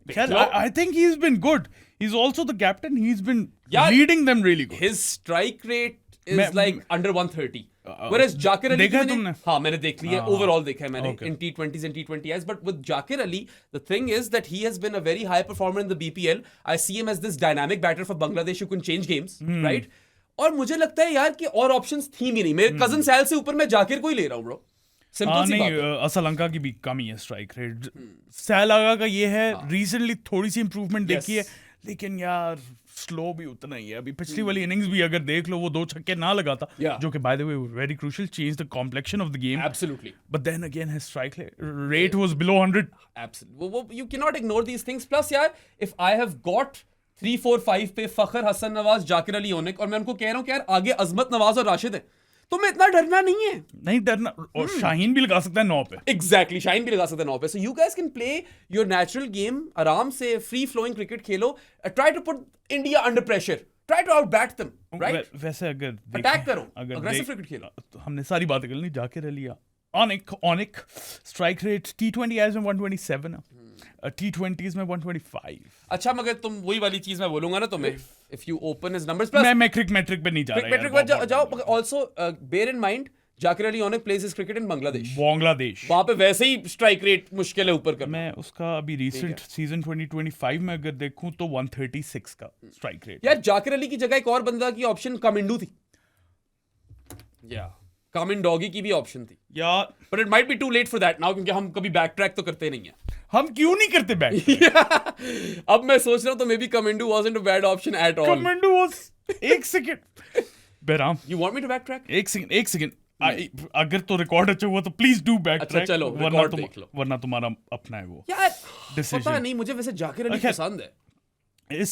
लो। I think he's been good. He's also the captain. He's been यार, leading them really good. His strike rate is मैं- like under 130. Whereas Jakir Ali देखा है तुमने? हाँ, मैंने देख लिया, ओवरऑल देखा है मैंने Okay. in T20s and T20Is. But with Jakir Ali, the thing is that he has been a very high performer in the BPL. I see him as this dynamic batter for Bangladesh who can change games, right? और मुझे लगता है यार कि और ऑप्शंस थी भी नहीं। मेरे कजन सैल से ऊपर मैं जाकिर को ही ले रहा हूँ ब्रो। सिंपल सी नहीं, बात है। असलंका की भी कमी है स्ट्राइक रेट। सैलागा का ये है, रिसेंटली थोड़ी सी इंप्रूवमेंट देखी है, लेकिन यार स्लो भी उतना ही है। अभी पिछली वाली इनिंग्स भी अगर देख लो, वो 2 छक्के ना लगाता, जो कि by the way very crucial, change the complexion of the game. Absolutely. But then again his strike rate was below 100। Absolutely. You cannot ignore these things. Plus यार, if I have got 3, 4, 5 पे फखर, हसन नवाज, जाकिर अली ओनिक, और मैं उनको कह रहा हूँ कि यार आगे अजमत नवाज और राशिद है, तो मैं इतना डरना नहीं है। नहीं डरना, और शाहीन भी लगा सकता है 9 पे। Exactly, शाहीन भी लगा सकता है 9 पे। So you guys can play your natural game, आराम से free flowing cricket Khelo. Try to put India under pressure. Try to outbat them, right? वैसे अगर Attack करो, अगर aggressive cricket खेलो। तो हमने सारी बातें कर ली। Zakir Ali, Anik strike rate T20s में 127 है, T20s में 125। अच्छा, मगर तुम वही वाली चीज मैं बोलूंगा ना तुम्हें, if you open his numbers plus मैं क्रिक मैट्रिक पे नहीं जा रहा क्रिकेट में जाओ। Also bear in mind, Zakir Ali ओनिक plays his cricket in Bangladesh. वहां पे वैसे ही स्ट्राइक रेट मुश्किल है ऊपर करना। मैं उसका अभी रिसेंट सीजन 2025 में अगर देखूं तो 136 का स्ट्राइक रेट। यार जाकिर अली की जगह एक और बंदा की ऑप्शन कमिंडू थी, या कामिन डॉगी की भी ऑप्शन थी यार, but it might be too late for that now, क्योंकि हम कभी बैक ट्रैक तो करते नहीं है। हम क्यों नहीं करते बैक? अब मैं सोच रहा हूं तो maybe Kamindu wasn't a bad option at all. Kamindu was एक सेकंड बेराम, you want me to backtrack? एक सेकंड अगर तो रिकॉर्ड अच्छा हुआ तो प्लीज डू बैक ट्रैक। चलो, रिकॉर्ड देख लो। वरना तुम्हारा अपना है वो यार decision। पता नहीं, मुझे वैसे जाकिर अली पसंद है। इस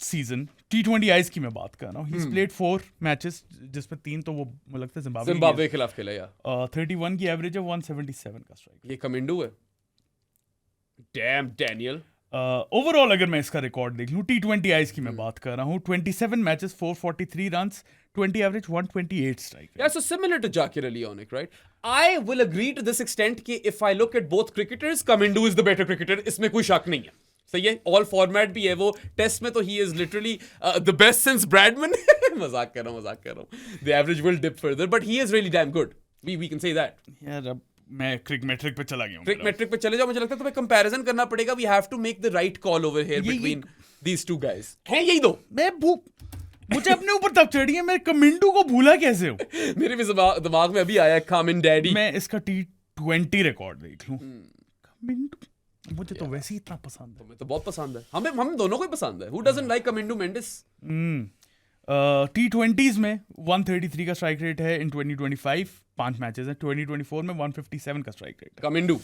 सीजन T20Is की मैं बात कर रहा हूँ। He's played 4 मैचेस, जिसमें 3 तो वो मुझे लगता है जिम्बाब्वे के खिलाफ खेला यार। 31 की एवरेज है, 177 का स्ट्राइक। ये कमिंडू है। Dam Daniel. ओवरऑल अगर मैं इसका रिकॉर्ड देख लूं, T20Is की मैं बात कर रहा हूँ, 27 matches, 443 runs, 20 average, 128 strike. Yeah, so similar to Jakir Ali Onik, right? I will agree to this extent कि if I look at both cricketers, Kamindu is the better cricketer, इसमें कोई शक नहीं है। सही है, ऑल फॉर्मेट भी है वो, टेस्ट में तो he is literally the best since Bradman. मजाक कर रहा हूँ. The average will dip further but he is really damn good. We can say that. यार अब मैं क्रिक मैट्रिक पे चला गया हूँ. क्रिक मैट्रिक पे चले जाओ. मुझे लगता है तुम्हें कंपैरिजन करना पड़ेगा. We have to make the right call over here between these two guys. हैं यही दो. मुझे अपने ऊपर तब चढ़ी है. मैं कमिंडू को भूला कैसे हूँ. मेरे भी दिमाग में अभी आया कामिन डैडी. मैं इसका T20 रिकॉर्ड देख लूँ. कमिंडू मुझे तो वैसे ही इतना पसंद है. तुम्हें तो बहुत पसंद है. हम दोनों को ही पसंद है. Who doesn't like Kamindu Mendis. T20s में 133 का स्ट्राइक रेट है इन 2025. 5 मैचेस हैं. 2024 में 157 का strike rate. Kamindu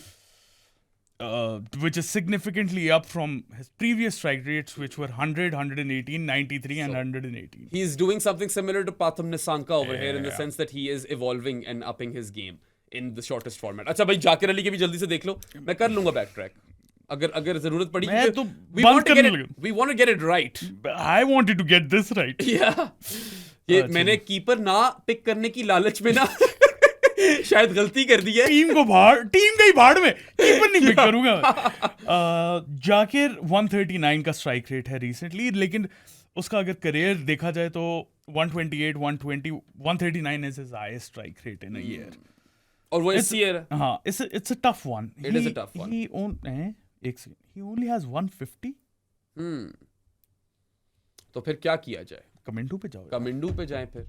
which is significantly up from his previous strike rates, which were 100, 118, 93, and 118. He's doing something similar to Pathum Nissanka over here in the sense that he is evolving and upping his game in the shortest format. अच्छा भाई जाकिर अली के भी जल्दी से देख लो. मैं कर लूंगा बैक ट्रैक अगर जरूरत पड़ी. मैं तो we want to get it right. I wanted to get this right. Yeah. ये मैंने कीपर ना पिक करने की लालच में ना शायद गलती कर दी है. टीम का ही भाड़ में कीपर नहीं पिक करूंगा. जाकिर 139 का स्ट्राइक रेट है रिसेंटली, लेकिन उसका अगर करियर देखा जाए तो 128, 120, 139 is his highest strike rate in a year. और वो इस ईयर. हाँ, it's a tough one. It is a tough one. He only has 150. तो फिर क्या किया जाए. कमिंडू पे जाओ. कमिंडू पे जाए फिर.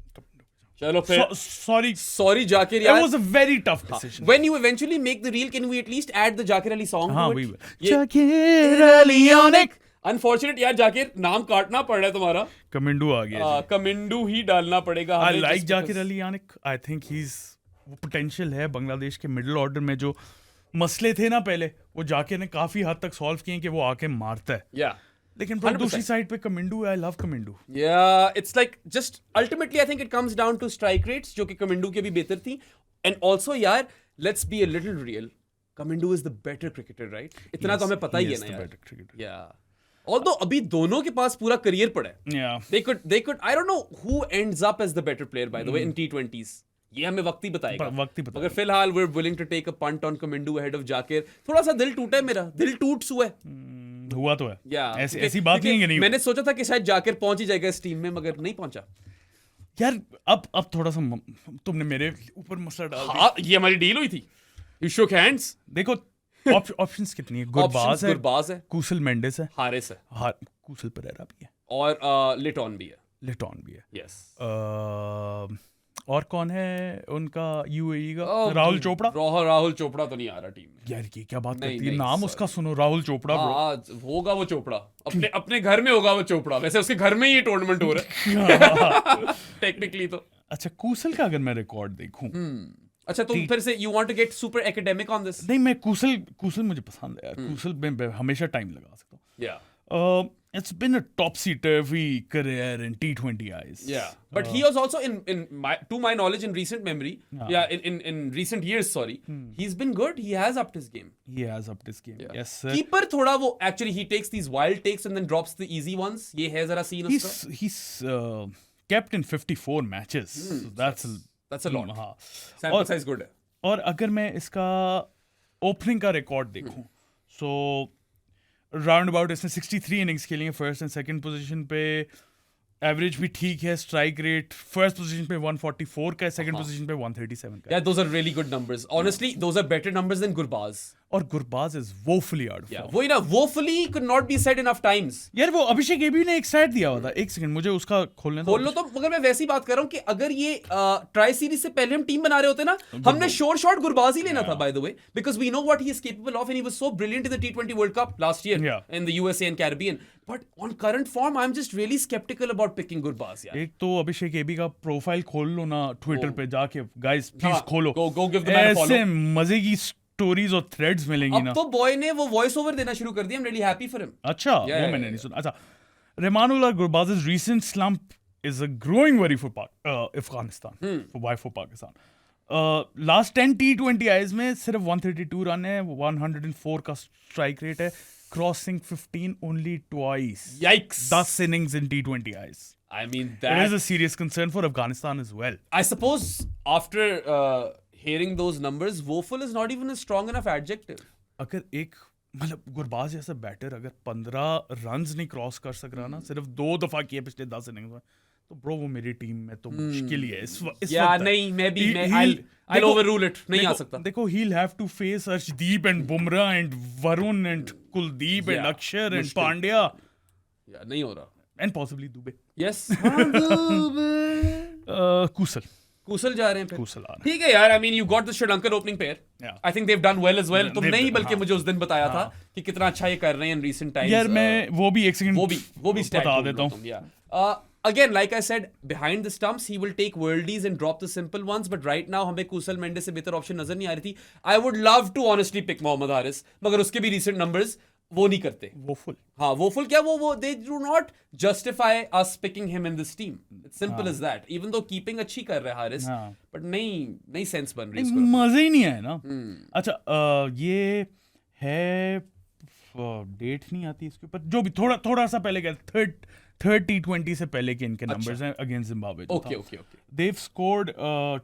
चलो फिर. Sorry जाकिर यार. It was a very tough decision. When you eventually make the reel, can we at least add the Zakir Ali song हाँ, to it? Zakir Ali on it. Unfortunate यार जाकिर नाम काटना पड़ रहा है तुम्हारा. कमिंडू आ गया. कमिंडू ही डालना पड़ेगा. I like Zakir Ali Yanik. I think वो पोटेंशियल है. बांग्लादेश के मिडिल ऑर्डर में जो मसले थे ना पहले, वो जाकिर ने काफी हद तक सॉल्व किए कि वो आके मारता है. Yeah. लेकिन पर दूसरी साइड पे Kamindu. I love Kamindu. It's like just ultimately I think it comes down to strike rates जो कि कमिंडू के भी बेहतर थी. एंड आल्सो यार let's be a little real. Kamindu is the better cricketer right. इतना तो हमें पता ही है ना यार. ऑल्दो अभी दोनों के पास पूरा करियर पड़ा है. They could I don't know who ends up as the better player by the way in T20s. ये हमें वक्त ही बताएगा. मगर फिलहाल we're willing to take a punt on Kamindu ahead of Zakir. थोड़ा सा दिल टूटा है मेरा. दिल टूट्स हुआ तो है. ऐसी बात नहीं है. नहीं मैंने सोचा था कि शायद जाकिर पहुंच ही जाएगा इस टीम में, मगर नहीं पहुंचा यार. अब थोड़ा सा तुमने मेरे ऊपर मसला डाल दिया. ये हमारी डील हुई थी. You shook hands. देखो ऑप्शंस कितनी है. गुरबाज है, कुशल मेंडिस है, हारिस है, कुशल परेरा भी है, और लिटॉन भी है. यस. और कौन है उनका यूएई का. राहुल चोपड़ा तो नहीं आ रहा टीम में. यार ये क्या बात करती है. नाम उसका सुनो, राहुल चोपड़ा. होगा वो चोपड़ा अपने घर में होगा वो चोपड़ा. वैसे उसके घर में ही ये टूर्नामेंट हो रहा है टेक्निकली तो. अच्छा कुशल का अगर मैं रिकॉर्ड देखूं. अच्छा तुम फिर से you want to get super academic on this. नहीं, मैं कुशल मुझे पसंद है यार. कुशल में हमेशा टाइम लगा सकता हूँ. या it's been a topsy-turvy career in T20 eyes. Yeah, but he was also to my knowledge in recent memory. In recent years, sorry, he's been good. He has upped his game. Yeah. Yes, sir. Keeper thoda wo actually he takes these wild takes and then drops the easy ones. Ye hai zara scene uska. He's kept in 54 matches. So that's a lot. Sample size good hai. और अगर मैं इसका ओपनिंग का रिकॉर्ड देखूं, so राउंड अबाउट इसने 63 इनिंग्स खेली हैं फर्स्ट एंड सेकंड पोजीशन पे. एवरेज भी ठीक है. स्ट्राइक रेट फर्स्ट पोजीशन पे 144 का है, सेकंड पोजीशन पे 137 का है. Yeah, those are really good numbers. Honestly, those are better numbers than Gurbaz. और Gurbaz is woefully out of form. वही ना, woefully could not be said enough times. यार वो अभिषेक एबी ने एक स्टैट दिया हुआ था. एक सेकंड मुझे उसका खोल लो तो. मगर मैं वैसी बात कर रहा हूँ कि अगर ये ट्राई सीरीज से पहले हम टीम बना रहे होते ना, हमने शॉट गुरबाज ही लेना था by the way, because we know what he is capable of and he was so brilliant in the T20 world cup last year in the USA and Caribbean. But on current form I am just really sceptical about picking Gurbaz यार. एक तो अभिषेक एबी का प्रोफाइल खोल लो ना ट्विटर पे जाके. गाइस प्लीज खोलो. गो give the man a follow. ऐसे मजे की स्टोरीज और थ्रेड्स मिलेंगी ना. अब तो बॉय ने वो वॉइस ओवर देना शुरू कर दिया. I am really happy for him. अच्छा वो मैंने नहीं सुना. अच्छा Remanullah Gurbaz's recent slump is a growing worry for Afghanistan. For Pakistan. Last 10 T20 eyes में सिर्फ 132 रन है, 104 का स्ट्राइक रेट है, crossing 15 only twice. Yikes. 10 innings in T20 eyes. I mean that it is a serious concern for Afghanistan as well. I suppose after hearing those numbers, woeful is not even a strong enough adjective. अगर एक मतलब गुरबाज जैसा बैटर अगर 15 रन्स नहीं क्रॉस कर सक रहा ना, सिर्फ 2 दफा किए पिछले 10 इनिंग्स में, तो ब्रो वो मेरी टीम में तो मुश्किल ही है इस वक्त। नहीं I'll overrule it, नहीं आ सकता। देखो he'll have to face Arshdeep and Bumrah and Varun and Kuldeep and Akshar and Pandya नहीं हो रहा, and possibly Dubey, yes Kusal जा रहे हैं फिर, Kusal आ रहे हैं। ठीक है यार। I mean you got the Sri Lankan opening pair, Yeah. I think they've done well as well। तुमने ही बल्कि हाँ। मुझे उस दिन बताया था कि कितना अच्छा ये कर रहे हैं in recent times। यार मैं वो भी एक सेकंड वो भी stat बता ढूंढ देता लो हूँ। तुम, yeah। Again, like I said, behind the stumps, he will take worldies and drop the simple ones. But right now, हमें कुशल मेंडिस से बेहतर ऑप्शन नजर नहीं आ रही थी। I would love to honestly pick Mohammad Haris, मगर उसके भी recent numbers वो नहीं करते। वो फुल हाँ, वो फुल क्या वो they do not justify us picking him in this team. It's simple as that. Even though keeping अच्छी कर रहा है हारिस, but नहीं सेंस बन रही इसको। मजे ही नहीं आया ना। अच्छा ये है डेट नहीं आती इसके ऊपर, जो भी थोड़ा सा पहले गया 30-20 से पहले के इनके नंबर्स हैं against Zimbabwe. Okay. They've scored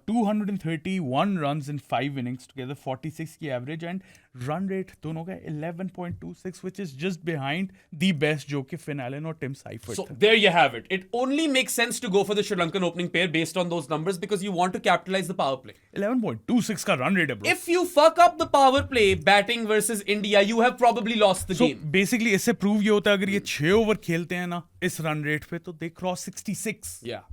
231 runs in 5 innings together, 46 की average, and run rate दोनों का 11.26, which is just behind the best जो कि Finn Allen और Tim Seifert So थे। there you have it. It only makes sense to go for the Sri Lankan opening pair based on those numbers because you want to capitalize the power play. 11.26 का run rate है bro। If you fuck up the power play batting versus India, you have probably lost the So game. basically इससे प्रूव ये होता है अगर ये 6 ओवर खेलते हैं ना इस रन रेट पे तो they cross 66। Yeah,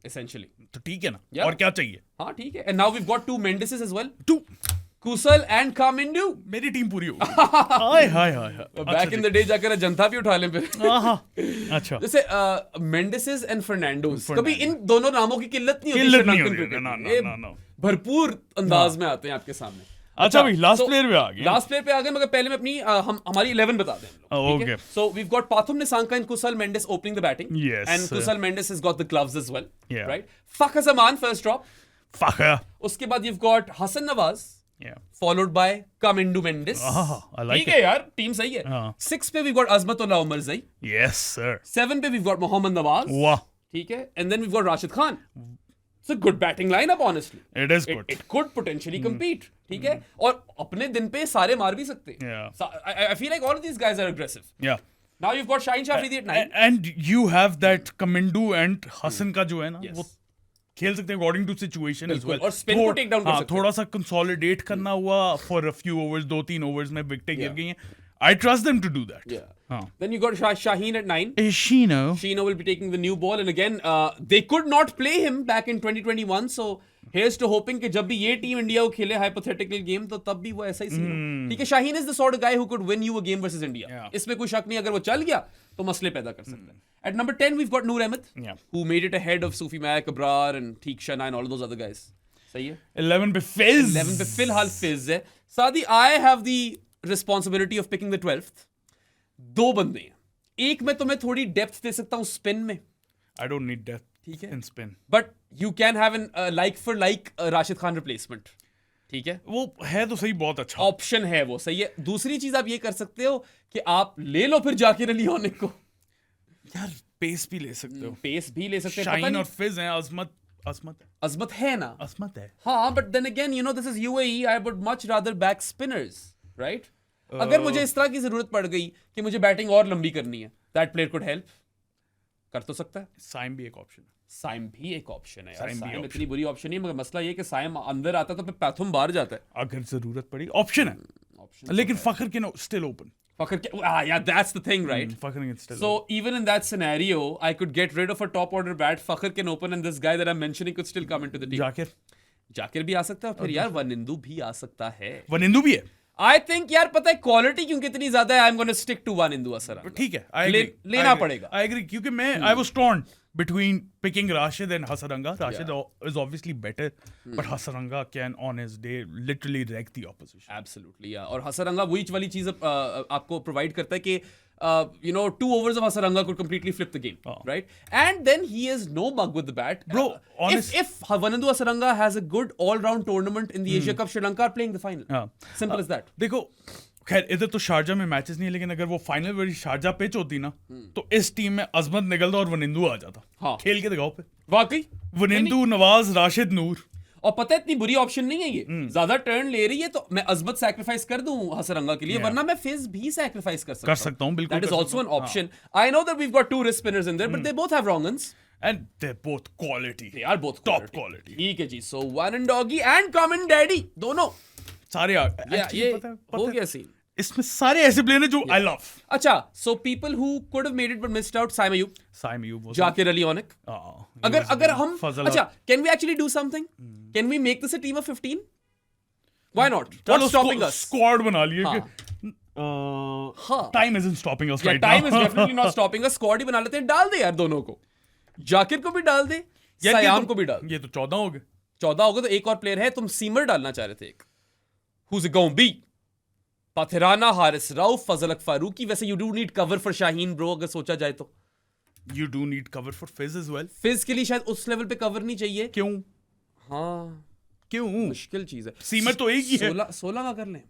essentially. तो ठीक है ना, Yeah. और क्या चाहिए। हाँ ठीक है। And now we've got 2 Mendises as well. 2 Kusal and Kamindu. मेरी टीम पूरी हो गई। हाय Back in the day जाकर जनता भी उठा लें फिर। अच्छा जैसे Mendises and Fernandos, कभी इन दोनों नामों की किल्लत नहीं होती किल्लत नहीं श्रीलंकन होती, क्रिकेट ना, में। ना, ये ना, ना। भरपूर अंदाज में आते हैं आपके सामने। अच्छा भाई लास्ट प्लेयर पे आ गए। लास्ट प्लेयर पे आ गए, मगर पहले मैं अपनी हमारी 11 बता दें हम लोग, ठीक है? Okay. So we've got Pathum Nissanka and Kusal Mendes opening the batting. Yes, And sir. Kusal Mendes has got the gloves as well. Yeah. Right? Fakhar Zaman first drop. Fakhar, उसके बाद you've got Hassan Nawaz yeah, followed by Kamindu Mendes. I like ठीक it। है यार, टीम सही है। हाँ। 6 पे we've got Azmatullah Omarzai. yes sir। 7 पे we've got Mohammad Nawaz. वाह, ठीक है? And then we've got Rashid Khan. It's a good batting lineup, honestly. it is good। It could potentially compete. ठीक है? और अपने दिन पे सारे मार भी सकते हैं। Yeah. I feel like all of these guys are aggressive. yeah, Now you've got Shaheen Shah Afridi at 9. and you have that Kamindu and Hassan का जो है ना Yes. वो खेल सकते हैं अकॉर्डिंग टू सिचुएशन एज बिल्कुल, वेल। और spin को take down कर सकते हैं। थोड़ा सा कंसोलिडेट करना हुआ for a few overs, 2-3 overs में विकेटें गिर गई हैं। I trust them to do that। Yeah. हाँ। Then you got Shaheen at 9. Ishino, Sheena will be taking the new ball, and again, they could not play him back in 2021. So here's to hoping कि जब भी ये टीम इंडिया को खेले hypothetical game तो तब भी वो ऐसा ही सीन हो। ठीक है, Shaheen is the sort of guy who could win you a game versus India. Yeah. इसमें कोई शक नहीं, अगर वो चल गया तो मसले पैदा कर सकता है। At number 10 we've got Noor Ahmed, Yeah. who made it ahead of Sufi Mayak, Abrar, and Teek Shana and all of those other guys. सही है। 11 पे Fizz। 11 पे फिलहाल फिज है। सादी, I have the responsibility of picking the 12th. 2 बंदे हैं, एक में तुम्हें थोड़ी डेप्थ दे सकता हूँ स्पिन में, I don't need depth ठीक है? in spin। But you can have an like for like Rashid Khan replacement, ठीक है? वो है तो सही, बहुत अच्छा ऑप्शन है वो, सही है। दूसरी चीज आप ये कर सकते हो कि आप ले लो फिर जाकिर अली होने को, यार। पेस भी ले सकते हो, पेस भी ले सकते हैं। पता शाहीन नहीं, और फिज हैं, अजमत अजमत है ना, अजमत है। हाँ, but then again you know this is UAE, I would much rather back spinners, right? अगर मुझे इस तरह की जरूरत पड़ गई कि मुझे बैटिंग और लंबी करनी है, दैट प्लेयर कुड हेल्प, कर तो सकता है। साइम भी एक ऑप्शन है। साइम भी एक ऑप्शन है यार। साइम भी साइम option। इतनी बुरी ऑप्शन नहीं है, मगर मसला ये कि साइम अंदर आता तो फिर पैथुम बाहर जाता है। अगर जरूरत पड़ी ऑप्शन है, ऑप्शन लेकिन फखर के स्टिल ओपन। फखर के, yeah, that's the thing, right? फखर के still So even in that scenario, I could get rid of a top order bat. Fakhar can open, and this guy that I'm mentioning could still come into the team. Zakir भी आ सकता है, फिर यार वनिंदु भी आ सकता है। वनिंदु भी है। I think यार पता है क्वालिटी क्यों कितनी ज्यादा है, I'm going to stick to Wanindu असर। ठीक है, I agree, लेना पड़ेगा। I agree, क्योंकि मैं I was torn between picking Rashid and Hasaranga. Rashid is obviously better, but Hasaranga can on his day literally wreck the opposition. Absolutely, yeah. और हसरंगा वही वाली चीज आपको प्रोवाइड करता है कि you know 2 overs of Hasaranga could completely flip the game, right? And then he is no mug with the bat, Bro, honest, if Vanandu Hasaranga has a good all-round tournament in the Asia Cup, Sri Lanka are playing the final. Simple as that. देखो खैर इधर तो शारजा में मैचेस नहीं है, लेकिन अगर वो फाइनल वाली शारजा पिच होती ना तो इस टीम में अजमत निकलता और वनिंदु आ जाता। हाँ। खेल के दिखाओ पे, वाकई वनिंदु, नवाज, राशिद, नूर। और पता है इतनी बुरी ऑप्शन नहीं है ये, ज्यादा टर्न ले रही है तो मैं अजमत सैक्रिफाइस कर दूं हसरंगा के लिए, वरना मैं फिज भी सैक्रिफाइस कर सकता हूं। बिल्कुल that is also an option. I know that we have got to risk spinners in there, but they both have wrong'uns and they both quality, they are both top quality. ठीक है जी, सो वन एंड डॉगी एंड कॉमन डैडी दोनों सारे ये हो गया सीन। इसमें सारे ऐसे प्लेयर हैं जो आई लव। अच्छा, so people who could have made it but missed out, Saim Ayub, Zakir Ali Anik. अगर हम अच्छा, can we actually do something? Can we make this a team of 15? Why not? What's stopping us? Squad बना लिए कि time isn't stopping us right now. Time is definitely not stopping us. Squad ही बना लेते हैं, डाल दे यार दोनों को, जाकिर को भी डाल दे, सयाम को भी डाल। ये तो 14 हो गए। 14 हो गए तो एक और प्लेयर है, तुम सीमर डालना चाह रहे थे एक, who's it going to be? Pathirana, Haris Rauf, फजल फारूकी। वैसे you do need cover for Shaheen bro, अगर सोचा जाए तो। You do need cover for Fizz as well. फिज के लिए शायद उस लेवल पे कवर नहीं चाहिए। क्यों? हाँ, क्यों? मुश्किल चीज है। सीमर तो एक ही है। 16 का कर लें।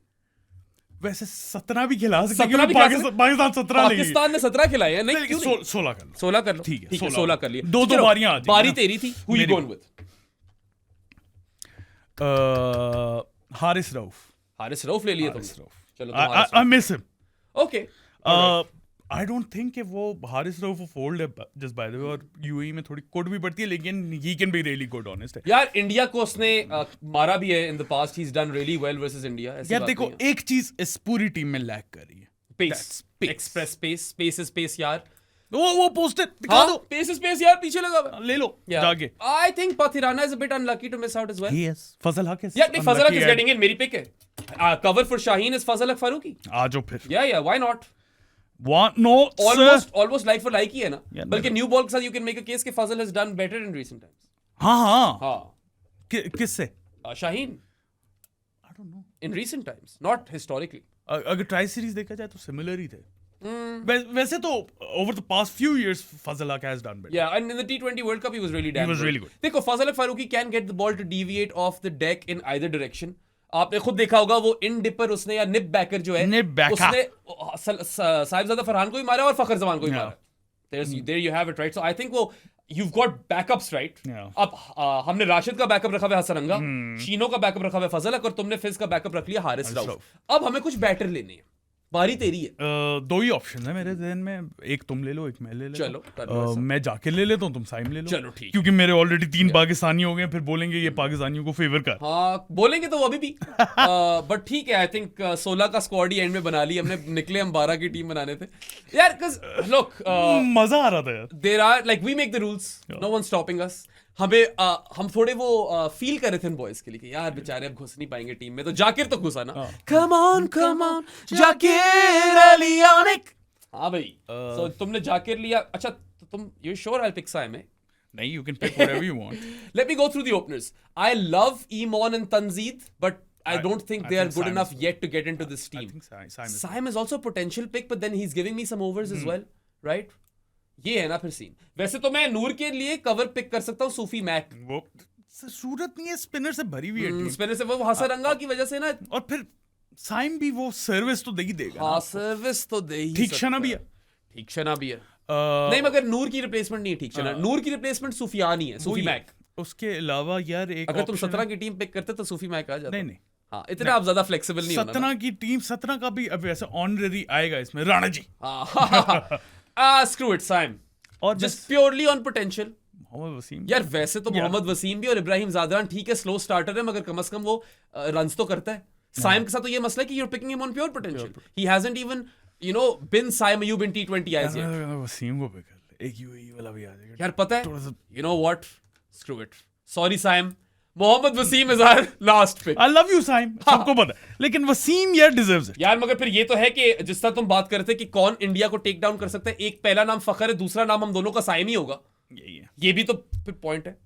वैसे 17 भी खिला सकते हैं, 17 भी पाकिस्तान 17 लेगी। पाकिस्तान ने 17 खिलाए हैं, नहीं क्यों नहीं? 16 कर लो। 16 कर लो, ठीक है, 16 कर लिए। दो बारियां आ जाएंगी। बारी तेरी थी, who you going with? Haris Rauf. Haris Rauf ले लिए तुम। चलो I miss him. Okay. I don't think कि वो हारिस रऊफ वो फोल्ड है just by the way, और यूएई में थोड़ी कोड भी बढ़ती है, लेकिन he can be really good honest है। यार इंडिया को उसने मारा भी है in the past, he's done really well versus India। यार देखो, एक चीज इस पूरी टीम में लैक कर रही है, pace, express pace, pace is pace यार। वो पोस्टर दिखा दो, पेस इज पेस यार, पीछे लगा हुआ है। ले लो जाके। I think Pathirana is a bit unlucky to miss out as well। He is। फजल हक is। Yeah, Fazal Haq is getting in, मेरी पिक है। Cover for Shaheen is Fazal Haq Farooqi। आ जाओ फिर। Yeah, why not? No, almost like for like ही है ना। Yeah, बल्कि न्यू बॉल के साथ you can make a case कि Fazal has done better in recent times। हाँ। किससे? Shaheen। I don't know। In recent times, not historically। अगर ट्राई सीरीज देखा जाए तो सिमिलर ही थे। वैसे तो over the past few years Fazal Haq has done better। Yeah, and in the T20 World Cup he was really damn He was good। really good। देखो, Fazal Haq Farooqi can get the ball to deviate off the deck in either direction। आपने खुद देखा होगा वो इन डिपर उसने, या निप बैकर जो है, उसने साहिबजादा फरहान को भी मारा और फखर जमान को भी मारा। There you have it, right? So I think वो you've got backups, right? अब हमने राशिद का बैकअप रखा हुआ है हसरंगा, शीनो का बैकअप रखा हुआ है फजल हक, और तुमने फिज का बैकअप रख लिया हारिस रऊफ। अब हमें कुछ बैटर लेने हैं, बारी तेरी है। दो ही ऑप्शन है मेरे ज़हन में, एक तुम ले लो, एक मैं ले लेता हूं। चलो मैं जाके ले लेता हूँ, तुम साइम ले लो। चलो ठीक, क्योंकि मेरे ऑलरेडी 3 पाकिस्तानी हो गए, फिर बोलेंगे ये पाकिस्तानियों को फेवर कर। हाँ बोलेंगे तो वो अभी भी बट ठीक है। आई थिंक 16 का स्क्वाड ही एंड में बना लिया हमने, निकले हम 12 की टीम बनाने थे यार। लुक, मजा आ रहा था यार। There are like we make the rules, no one stopping us. हम थोड़े वो फील कर रहे थे बॉयज के लिए कि यार बेचारे अब घुस नहीं पाएंगे टीम में, तो जाकिर तो घुसा ना। Come on Zakir Ali Anik. हाँ भाई, सो तुमने जाकिर लिया। अच्छा तो तुम, you sure I pick Saim? नहीं, you can pick whatever you want। Let me go through the openers. I love Eamon and Tanzeed, but I don't think they are good enough yet to get into this team। I think Saim is also a potential pick, but then he's giving me some overs as well, right? ये है ना फिर सीन। वैसे तो मैं नूर के लिए कवर पिक कर सकता हूँ, सूफी मैक। वो सूरत नहीं है, स्पिनर से भरी हुई है टीम। स्पिनर से वो हसरंगा की वजह से ना, और फिर साइम भी वो सर्विस तो दे ही देगा। हाँ, सर्विस तो दे ही। ठीक शना भी है, ठीक शना भी है। नहीं, मगर नूर की रिप्लेसमेंट नहीं है ठीक शना। नूर की रिप्लेसमेंट सूफियान ही है, सूफी मैक। उसके अलावा यार एक, अगर तुम 17 की टीम पिक करते तो सूफी मैक आ जाता। नहीं। हाँ, इतना आप ज्यादा फ्लेक्सिबल नहीं होना। 17 की टीम, 17 का भी अब ऐसे ऑनररी आएगा इसमें, राणा जी। स्क्रू इट साइम, और just purely on potential. Mohammad Wasim यार वैसे तो मोहम्मद वसीम भी और इब्राहिम जादरान ठीक है, स्लो स्टार्टर है, मगर कम से कम वो रन्स तो करता है। साइम के साथ तो ये मसला है कि you are picking him on pure potential. He hasn't even been Saim Ayub in T20 as yet. Wasim को पिक कर ले, एक यूएई वाला भी आ जाएगा यार। पता है, you know what, screw it, sorry Saim, Mohammad Wasim is our last pick. I love you Saim, सबको पता है, लेकिन वसीम यार डिजर्व्स इट यार। मगर फिर ये तो है कि जिस तरह तुम बात कर रहे थे कि कौन इंडिया को टेक डाउन कर सकता है, एक पहला नाम फखर है, दूसरा नाम हम दोनों का साइम ही होगा। यही है, ये भी तो फिर पॉइंट है।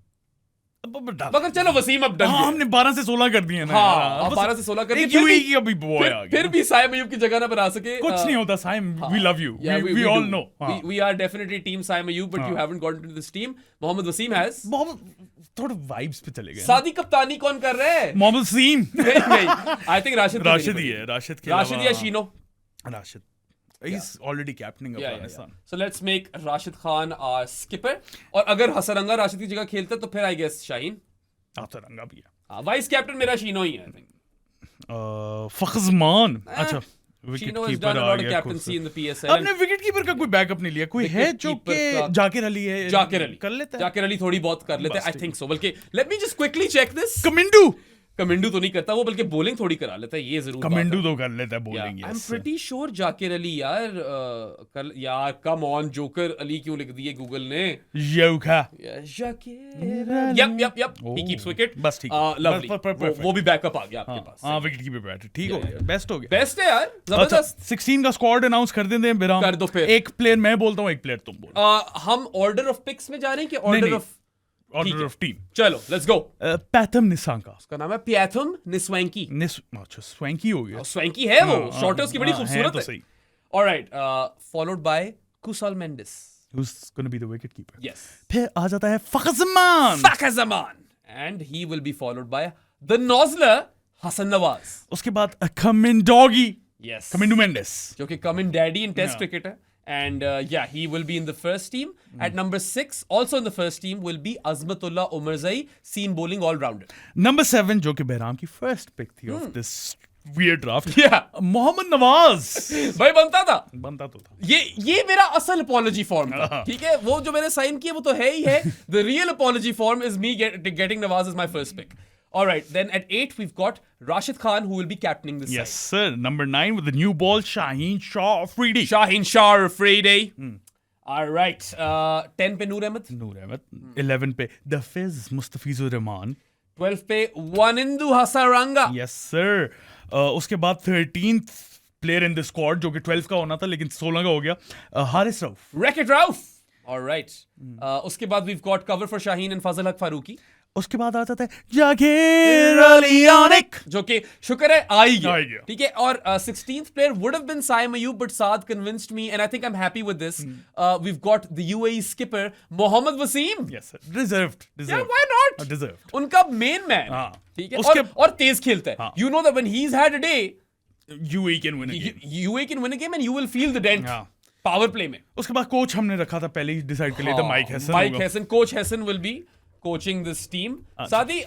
मगर चलो वसीम अब डन, हमने 12 से 16 कर दिए ना। हाँ, 12 से 16 कर दिए, फिर भी साइम अयूब की जगह ना बना सके। कुछ नहीं होता Saim, we love you, we all know, we are definitely team Saim Ayub, but you haven't gotten to this team. Mohammad Wasim has थोड़ा वाइब्स पे चले गए। सादी कप्तानी कौन कर रहा है? मोहम्मद वसीम। नहीं, आई थिंक राशिद ही है। राशिद या शीनो। Rashid, he's already captaining Afghanistan। So let's make Rashid Khan our skipper। और अगर हसरंगा राशिद की जगह खेलता तो फिर आई गेस शाहीन। हसरंगा भी है। वाइस कैप्टन मेरा शीनो ही है आई थिंक. फखजमान अच्छा wicket Shino has keeper done a आ lot of गया captaincy in the PSL. आपने विकेट कीपर का कोई बैकअप नहीं लिया कोई है जो Wicket-keeper कि का- जाकिर अली है जाकिर अली कर लेता है जाकिर अली थोड़ी बहुत कर लेते हैं बस आई थिंक सो. बल्कि let me just quickly check this. Kamindu Kamindu तो नहीं करता वो, बल्कि बॉलिंग थोड़ी करा लेता है, ये जरूर. कमिंडू तो कर लेता है I bowling am pretty sure Zakir Ali यार. यार कम ऑन, जोकर अली क्यों लिख दिए गूगल ने. यौखा यप ही कीप्स विकेट. बस ठीक लवली. perfect. वो भी बैकअप आ गया आपके पास. हाँ विकेट कीपर बैठ ठीक हो गया बेस्ट हो गया बेस्ट है यार, अच्छा जबरदस्त. 16 का स्क्वाड अनाउंस कर देते हैं बिराम कर दो फिर. एक प्लेयर मैं बोलता हूँ एक प्लेयर तुम बोलो हम ऑर्डर ऑफ पिक्स में जा रहे हैं कि ऑर्डर नहीं। ऑफ. ऑर्डर ऑफ टीम चलो लेट्स गो. पैथम निसांका उसका नाम है पियाथम निस्वैंकी. अच्छा स्वैंकी हो गया स्वैंकी है वो. हाँ, शॉर्ट है उसकी बड़ी हाँ, खूबसूरत तो है. सही alright, followed by Kusal Mendis. who's going to be the wicket keeper Yes. फिर आ जाता है फखजमान Faka Zaman. And he will be followed by the Nozler, Hassan Nawaz. उसके बाद कमिंडोगी Yes. कमिंडू मेंडिस जो कि come in daddy in test Yeah. cricket है. And yeah, he will be in the first team. At number 6, also in the first team, will be Azmatullah Omarzai, seam bowling all-rounder. Number 7 जो कि बहराम की फर्स्ट पिक थी of this weird draft Yeah. Mohammad Nawaz भाई बनता था. बनता तो था ये मेरा असल अपॉलॉजी फॉर्म था. हाँ. ठीक है, वो जो मैंने साइन किया वो तो है ही है. The real apology form is me getting Nawaz is my first pick. Alright, then at 8 we've got Rashid Khan who will be captaining this yes sir number 9 with the new ball Shaheen Shah Afridi side. Shaheen Shah Afridi. Alright, 10 पे नूर अहमद. नूर अहमद 11 पे द फिज मुस्तफिजुर रहमान 12 पे वनिंदु हसारंगा. yes sir उसके बाद 13th player in the squad जो कि 12 का होना था लेकिन 16 का हो गया Haris Rauf Wreck-It Ralph. Alright. उसके बाद we've got cover for Shaheen and Fazal Haq Farooqi. उसके बाद आ जाता है जाकिर अली आनिक जो कि शुक्र है आ ही आ ही गया. गया. ठीक है, और 16th player would have been Saim Ayub, but Saad convinced me and I think I'm happy with this. We've got the UAE skipper Mohammad Wasim. yes sir deserved Yeah, why not? deserved उनका मेन मैन. हाँ. ठीक है, उसके- और तेज खेलता है. हाँ. You know that when he's had a day, UAE can win a game UAE can win a game and you will feel the dent. हाँ. पावर प्ले में. उसके बाद कोच हमने रखा था पहले ही डिसाइड कर लिया था माइक हैसन माइक होगा. Hesson, coach Hesson will be coaching this team. सादी,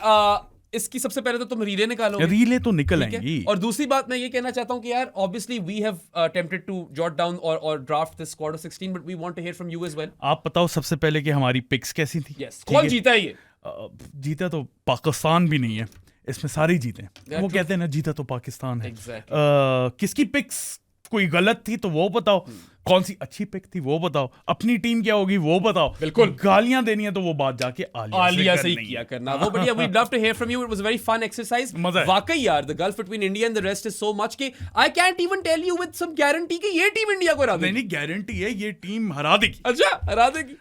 इसकी सबसे पहले तो तुम रीले निकालोगे. रीले तो निकल ठीक है? आएंगी और दूसरी बात मैं ये कहना चाहता हूँ कि यार obviously we have attempted to jot down or draft this squad of 16 but we want to hear from you as well. आप बताओ सबसे पहले कि हमारी पिक्स कैसी थी Yes. ठीक कौन है? जीता है ये? जीता तो पाकिस्तान भी नहीं है इसमें सारे ही जीते हैं Yeah, वो true. कहते हैं ना जीता तो पाकिस्तान है Exactly. किसकी पिक्स कोई गलत थी तो वो बताओ कौन सी अच्छी पिक थी वो बताओ अपनी टीम क्या होगी वो बताओ बिल्कुल. गालियां देनी है तो वो बात जाके आलिया से ही करनी किया है. करना. वो बढ़िया. We'd love to hear from you. It was a very fun exercise. मजा है. वाकई यार, the gulf between India and the rest is so much कि I can't even tell you with some guarantee कि ये टीम इंडिया को हरा नहीं देगी. नहीं गारंटी है ये टीम हरा देगी अच्छा, हरा देगी.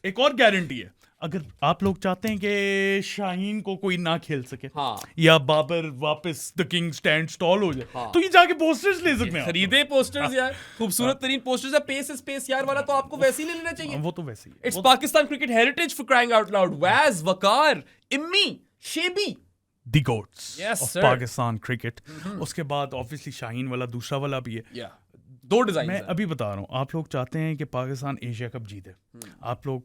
एक और गारंटी है अगर आप लोग चाहते हैं कि शाहीन को कोई ना खेल सके हाँ. या बाबर वापस द किंग स्टैंड स्टॉल हो जाए हाँ. तो ये जाके पोस्टर्स ले सकते हैं आप. खरीदे पोस्टर्स यार. खूबसूरत तरीन पोस्टर्स है. पेस स्पेस यार वाला तो आपको वैसे ही ले लेना चाहिए. वो तो वैसे ही है. It's Pakistan cricket heritage for crying out loud. Waz, Waqar, Immi, Shebi. The goats Yes, of sir. Pakistan cricket उसके बाद ऑब्वियसली शाहीन वाला दूसरा वाला भी है Yeah. दो डिजाइन. मैं अभी बता रहा हूँ आप लोग चाहते हैं कि पाकिस्तान एशिया कप जीते आप लोग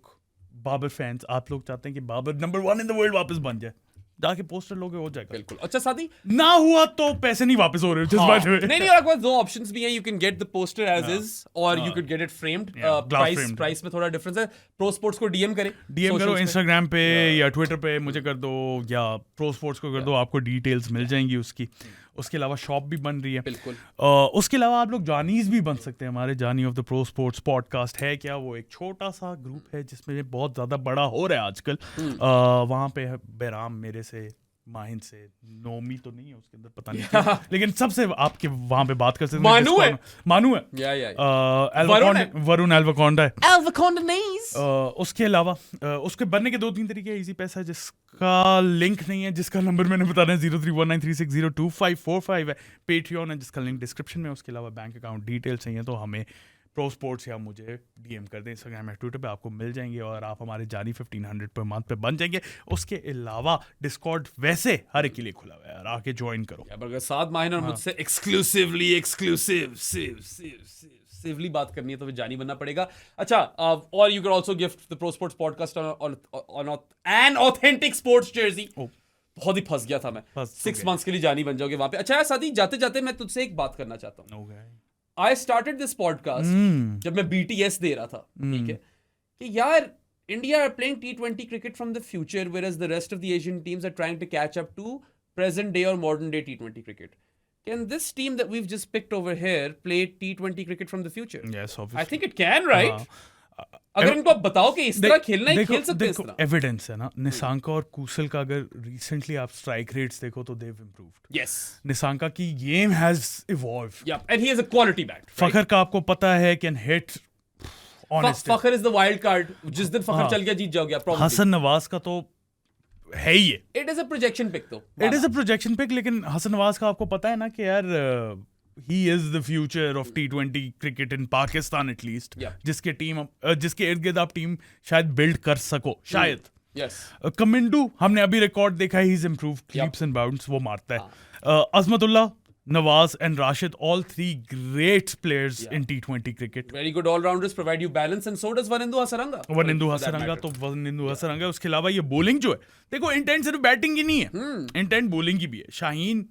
बाबर फैंस आप लोग चाहते हैं कि Babar number 1 in the world वापस बन जाए जाके पोस्टर लोगे हो जाएगा बिल्कुल. अच्छा सादी. ना हुआ तो पैसे नहीं वापस हो रहे जिस बात हाँ. नहीं और आपके पास दो ऑप्शंस भी हैं. You can get the poster as is or you could get it framed. Yeah, glass framed. Price में थोड़ा डिफरेंस है. प्रो स्पोर्ट्स को डीएम करें. डीएम करो Socials पे. इंस्टाग्राम पे या ट्विटर पे मुझे कर दो या प्रो स्पोर्ट्स को कर दो आपको डिटेल्स मिल जाएंगी उसकी उसके अलावा शॉप भी बन रही है बिल्कुल. उसके अलावा आप लोग जानीज भी बन सकते हैं हमारे जानी of the pro sports podcast है क्या वो एक छोटा सा ग्रुप है जिसमें बहुत ज्यादा बड़ा हो रहा है आजकल वहाँ पे है बैराम मेरे से माहिन से नोमी तो नहीं है उसके अंदर पता नहीं क्या लेकिन सबसे आपके वहाँ पे बात कर सकते हैं मानू है. मानू है Yeah. वरुण एल्वाकोंडा है Alvacondanese. उसके अलावा उसके बनने के 2-3 तरीके हैं. इजी पैसा है जिसका लिंक नहीं है जिसका नंबर मैंने बताना है 031936025545 है. पेट्रियन है जिसका लिंक डिस्क्रिप्शन में है. उसके अलावा बैंक अकाउंट डिटेल्स चाहिए तो हमें प्रो स्पोर्ट्स या मुझे डीएम कर दें इंस्टाग्राम या ट्विटर पे आपको मिल जाएंगे और आप हमारे जानी 1500 पर मंथ पे बन जाएंगे. उसके अलावा डिस्कॉर्ड वैसे हर एक के लिए खुला हुआ है यार आके ज्वाइन करो. अगर साद माहिन और मुझसे एक्सक्लूसिवली बात करनी है तो फिर जानी बनना पड़ेगा. अच्छा, और you can also gift the pro sports podcast on an authentic sports Jersey. बहुत ही फंस गया था मैं। फंस 6 मंथ्स के लिए जानी बन जाओगे वहां पे। अच्छा यार सादी, जाते जाते मैं तुझसे एक बात करना चाहता हूँ। आई स्टार्टेड दिस पॉडकास्ट जब मैं BTS दे रहा था, ठीक है, कि यार India are playing T20 cricket from the future, whereas the rest of the Asian teams are trying to catch up to present day or modern day T20 cricket. Can this team that we've just picked over here play T20 cricket from the future? Yes, obviously. I think it can, right? अगर इनको आप बताओ कि इस तरह खेलना ही खेल सकते हैं इस तरह। एविडेंस है ना, निशांका और कुशल का अगर रिसेंटली आप स्ट्राइक रेट्स देखो तो they've improved. Yes. निशांका की game has evolved. Yeah, and he is a quality bat. फखर का आपको पता है can hit. Fakhar is the wild card, जिस दिन फखर चल गया जीत जाओगे आप। हसन नवाज का तो है ही है। It is a projection pick तो। It is a projection pick, लेकिन हसन नवाज का आपको पता है ना कि यार he is the future of T20 cricket in Pakistan at least. जिसके इर्द गिर्द आप टीम शायद बिल्ड कर सको शायद। Yes. कमिंडू हमने अभी रिकॉर्ड देखा है, he's improved leaps and bounds, वो मारता है। Azmatullah, Nawaz and Rashid, all three great players in T20 cricket. Very good all-rounders, provide you balance, and so does Wanindu Hasaranga. Wanindu Hasaranga, उसके अलावा ये bowling जो है, देखो इंटेंट सिर्फ बैटिंग की नहीं है, इंटेंट bowling की भी है। शाहीन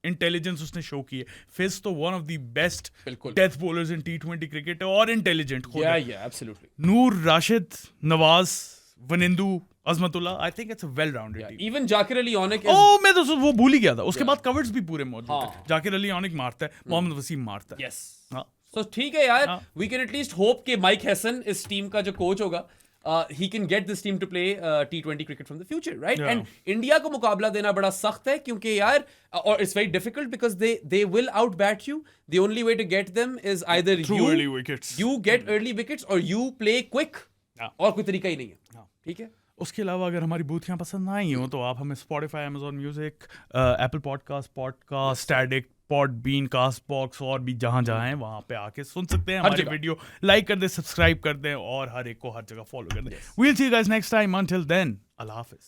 इंटेलिजेंस उसने शो की है। फिज तो one of the best death bowlers in T20 cricket है और इंटेलिजेंट खुद है। Absolutely. Noor, Rashid, Nawaz, Wanindu, Azmatullah, I think it's a well rounded team. Even Zakir Ali Anik मैं तो वो भूल ही गया था। उसके बाद कवर्स भी पूरे मौजूद हैं। जाकिर अली ओनिक मारता है, मोहम्मद वसीम मारता है। यस, सो ठीक है यार, वी कैन एटलीस्ट होप कि माइक हैसन इस टीम का जो कोच होगा, he can get this team to play T20 cricket from the future, right? Yeah. And India को मुकाबला देना बड़ा सख्त है क्योंकि यार, और it's very difficult because they will outbat you. The only way to get them is either early wickets. you get early wickets or you play quick. और कोई तरीका ही नहीं है, ठीक है? उसके अलावा अगर हमारी बूथियाँ पसंद ना आई हो तो आप हमें Spotify, Amazon Music, Apple Podcast Addict, Podbean, Castbox और भी जहाँ हैं वहाँ पे आके सुन सकते हैं। हमारे वीडियो लाइक कर दें, सब्सक्राइब कर दें और हर एक को हर जगह फॉलो कर दें। We'll see you guys next time. Until then, Allah Hafiz.